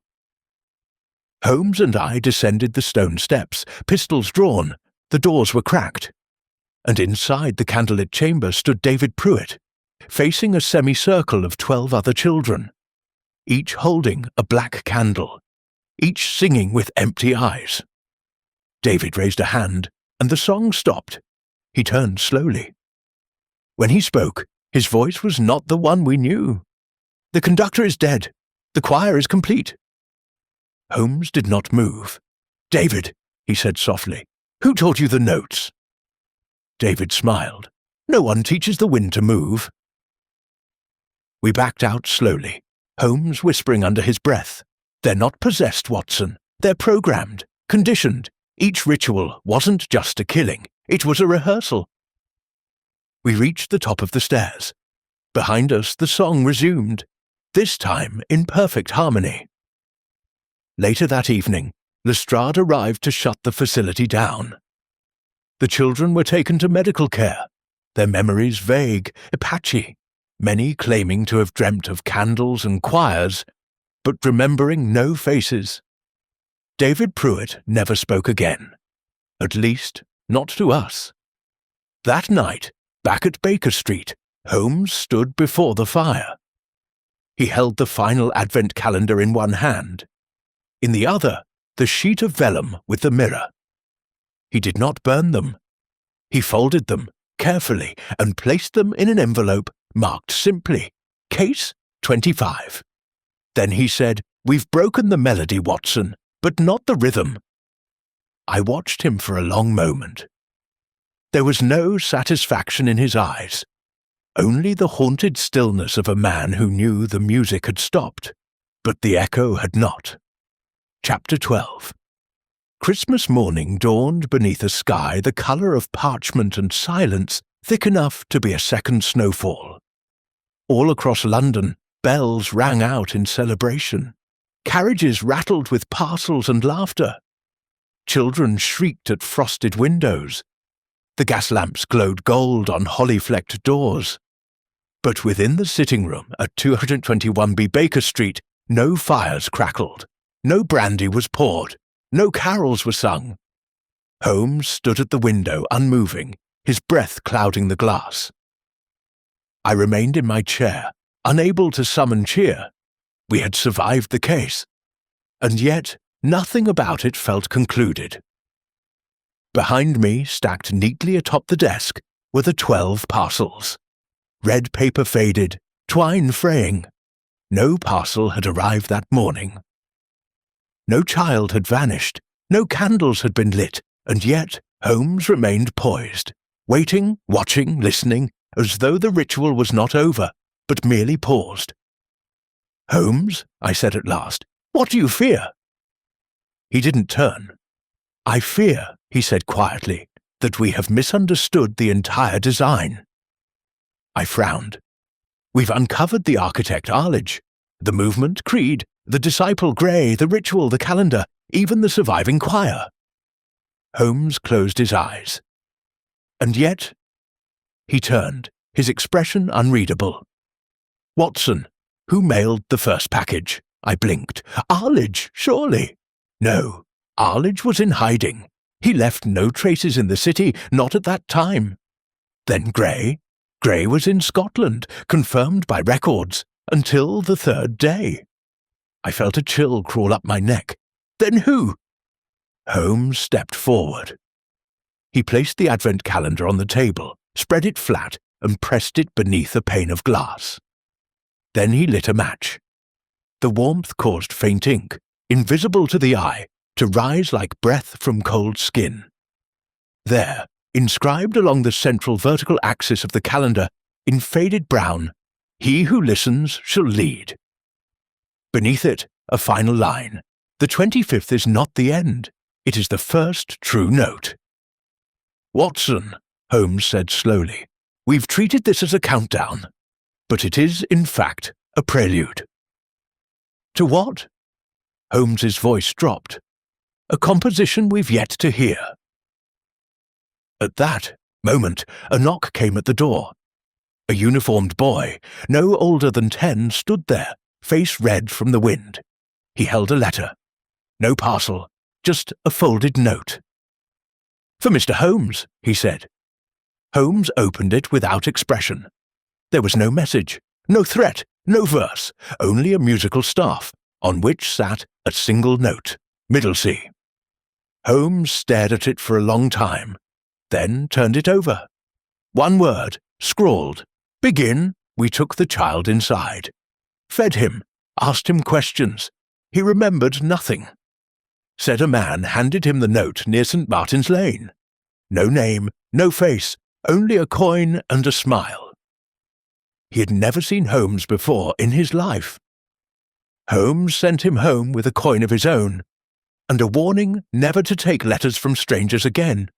Speaker 1: Holmes and I descended the stone steps, pistols drawn. The doors were cracked. And inside the candlelit chamber stood David Pruitt, facing a semicircle of 12 other children, each holding a black candle, each singing with empty eyes. David raised a hand, and the song stopped. He turned slowly. When he spoke, his voice was not the one we knew. "The conductor is dead. The choir is complete." Holmes did not move. "David," he said softly, "who taught you the notes?" David smiled. "No one teaches the wind to move." We backed out slowly, Holmes whispering under his breath, "They're not possessed, Watson. They're programmed, conditioned. Each ritual wasn't just a killing. It was a rehearsal." We reached the top of the stairs. Behind us, the song resumed, this time in perfect harmony. Later that evening, Lestrade arrived to shut the facility down. The children were taken to medical care, their memories vague, patchy, many claiming to have dreamt of candles and choirs, but remembering no faces. David Pruitt never spoke again, at least not to us. That night, back at Baker Street, Holmes stood before the fire. He held the final Advent calendar in one hand. In the other, the sheet of vellum with the mirror. He did not burn them. He folded them carefully and placed them in an envelope marked simply, Case 25. Then he said, "We've broken the melody, Watson, but not the rhythm." I watched him for a long moment. There was no satisfaction in his eyes, only the haunted stillness of a man who knew the music had stopped, but the echo had not. Chapter 12. Christmas morning dawned beneath a sky the colour of parchment and silence, thick enough to be a second snowfall. All across London, bells rang out in celebration. Carriages rattled with parcels and laughter. Children shrieked at frosted windows. The gas lamps glowed gold on holly-flecked doors. But within the sitting room at 221B Baker Street, no fires crackled, no brandy was poured, no carols were sung. Holmes stood at the window unmoving, his breath clouding the glass. I remained in my chair, unable to summon cheer. We had survived the case, and yet nothing about it felt concluded. Behind me, stacked neatly atop the desk, were the 12 parcels. Red paper faded, twine fraying. No parcel had arrived that morning. No child had vanished, no candles had been lit, and yet Holmes remained poised, waiting, watching, listening, as though the ritual was not over, but merely paused. "Holmes," I said at last, "what do you fear?" He didn't turn. "I fear," he said quietly, "that we have misunderstood the entire design." I frowned. "We've uncovered the architect Arledge, the movement, creed, the disciple Gray, the ritual, the calendar, even the surviving choir." Holmes closed his eyes. "And yet—" He turned, his expression unreadable. "Watson, who mailed the first package?" I blinked. "Arledge, surely." "No, Arledge was in hiding. He left no traces in the city, not at that time. Then Gray? Gray was in Scotland, confirmed by records, until the third day." I felt a chill crawl up my neck. "Then who?" Holmes stepped forward. He placed the Advent calendar on the table, spread it flat, and pressed it beneath a pane of glass. Then he lit a match. The warmth caused faint ink, invisible to the eye, to rise like breath from cold skin. There, inscribed along the central vertical axis of the calendar, in faded brown, "He who listens shall lead." Beneath it, a final line. The 25th is not the end. It is the first true note. "Watson," Holmes said slowly, "we've treated this as a countdown, but it is, in fact, a prelude." "To what?" Holmes's voice dropped. "A composition we've yet to hear." At that moment, a knock came at the door. A uniformed boy, no older than 10, stood there, face red from the wind. He held a letter. No parcel, just a folded note. "For Mr. Holmes," he said. Holmes opened it without expression. There was no message, no threat, no verse, only a musical staff, on which sat a single note, middle C. Holmes stared at it for a long time, then turned it over. One word, scrawled. "Begin." We took the child inside. Fed him, asked him questions. He remembered nothing. Said a man handed him the note near St. Martin's Lane. No name, no face, only a coin and a smile. He had never seen Holmes before in his life. Holmes sent him home with a coin of his own, and a warning never to take letters from strangers again.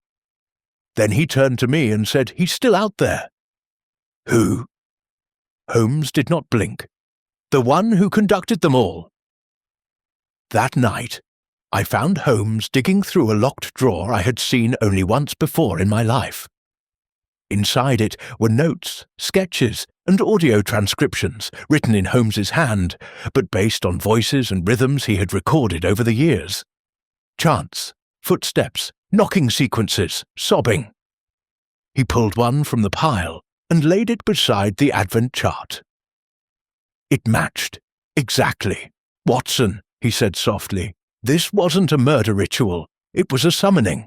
Speaker 1: Then he turned to me and said he's still out there. "Who?" Holmes did not blink. "The one who conducted them all." That night, I found Holmes digging through a locked drawer I had seen only once before in my life. Inside it were notes, sketches, and audio transcriptions written in Holmes's hand, but based on voices and rhythms he had recorded over the years. Chants, footsteps, knocking sequences, sobbing. He pulled one from the pile and laid it beside the Advent chart. It matched. Exactly. "Watson," he said softly, "this wasn't a murder ritual. It was a summoning."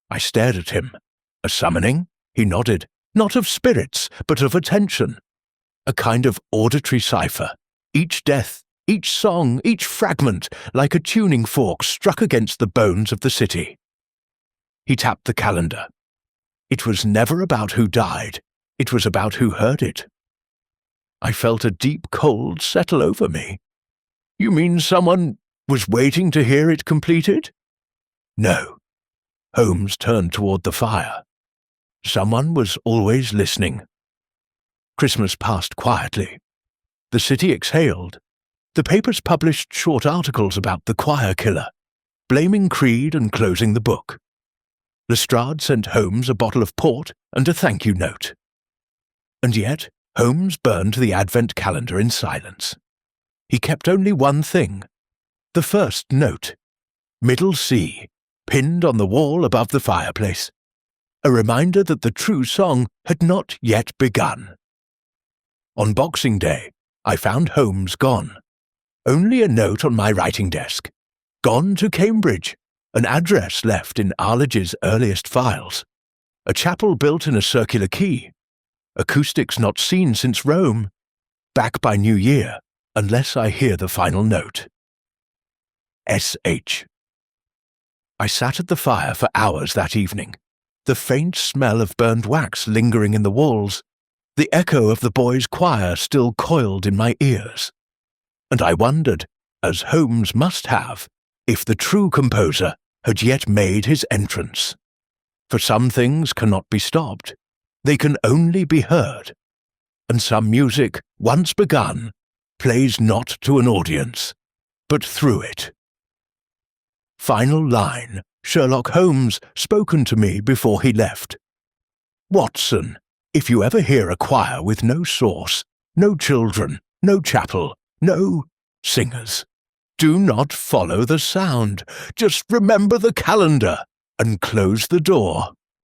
Speaker 1: I stared at him. "A summoning?" He nodded. "Not of spirits, but of attention. A kind of auditory cipher. Each death, each song, each fragment, like a tuning fork struck against the bones of the city." He tapped the calendar. It was never about who died. It was about who heard it. I felt a deep cold settle over me. "You mean someone was waiting to hear it completed?" "No." Holmes turned toward the fire. "Someone was always listening." Christmas passed quietly. The city exhaled. The papers published short articles about the choir killer, blaming Creed and closing the book. Lestrade sent Holmes a bottle of port and a thank-you note. And yet, Holmes burned the Advent calendar in silence. He kept only one thing. The first note. Middle C, pinned on the wall above the fireplace. A reminder that the true song had not yet begun. On Boxing Day, I found Holmes gone. Only a note on my writing desk. Gone to Cambridge. An address left in Arledge's earliest files. A chapel built in a circular quay. Acoustics not seen since Rome. Back by New Year, unless I hear the final note. S.H. I sat at the fire for hours that evening, the faint smell of burned wax lingering in the walls, the echo of the boys' choir still coiled in my ears. And I wondered, as Holmes must have, if the true composer had yet made his entrance. For some things cannot be stopped. They can only be heard. And some music, once begun, plays not to an audience, but through it. Final line, Sherlock Holmes spoken to me before he left. "Watson, if you ever hear a choir with no source, no children, no chapel, no singers, do not follow the sound. Just remember the calendar and close the door."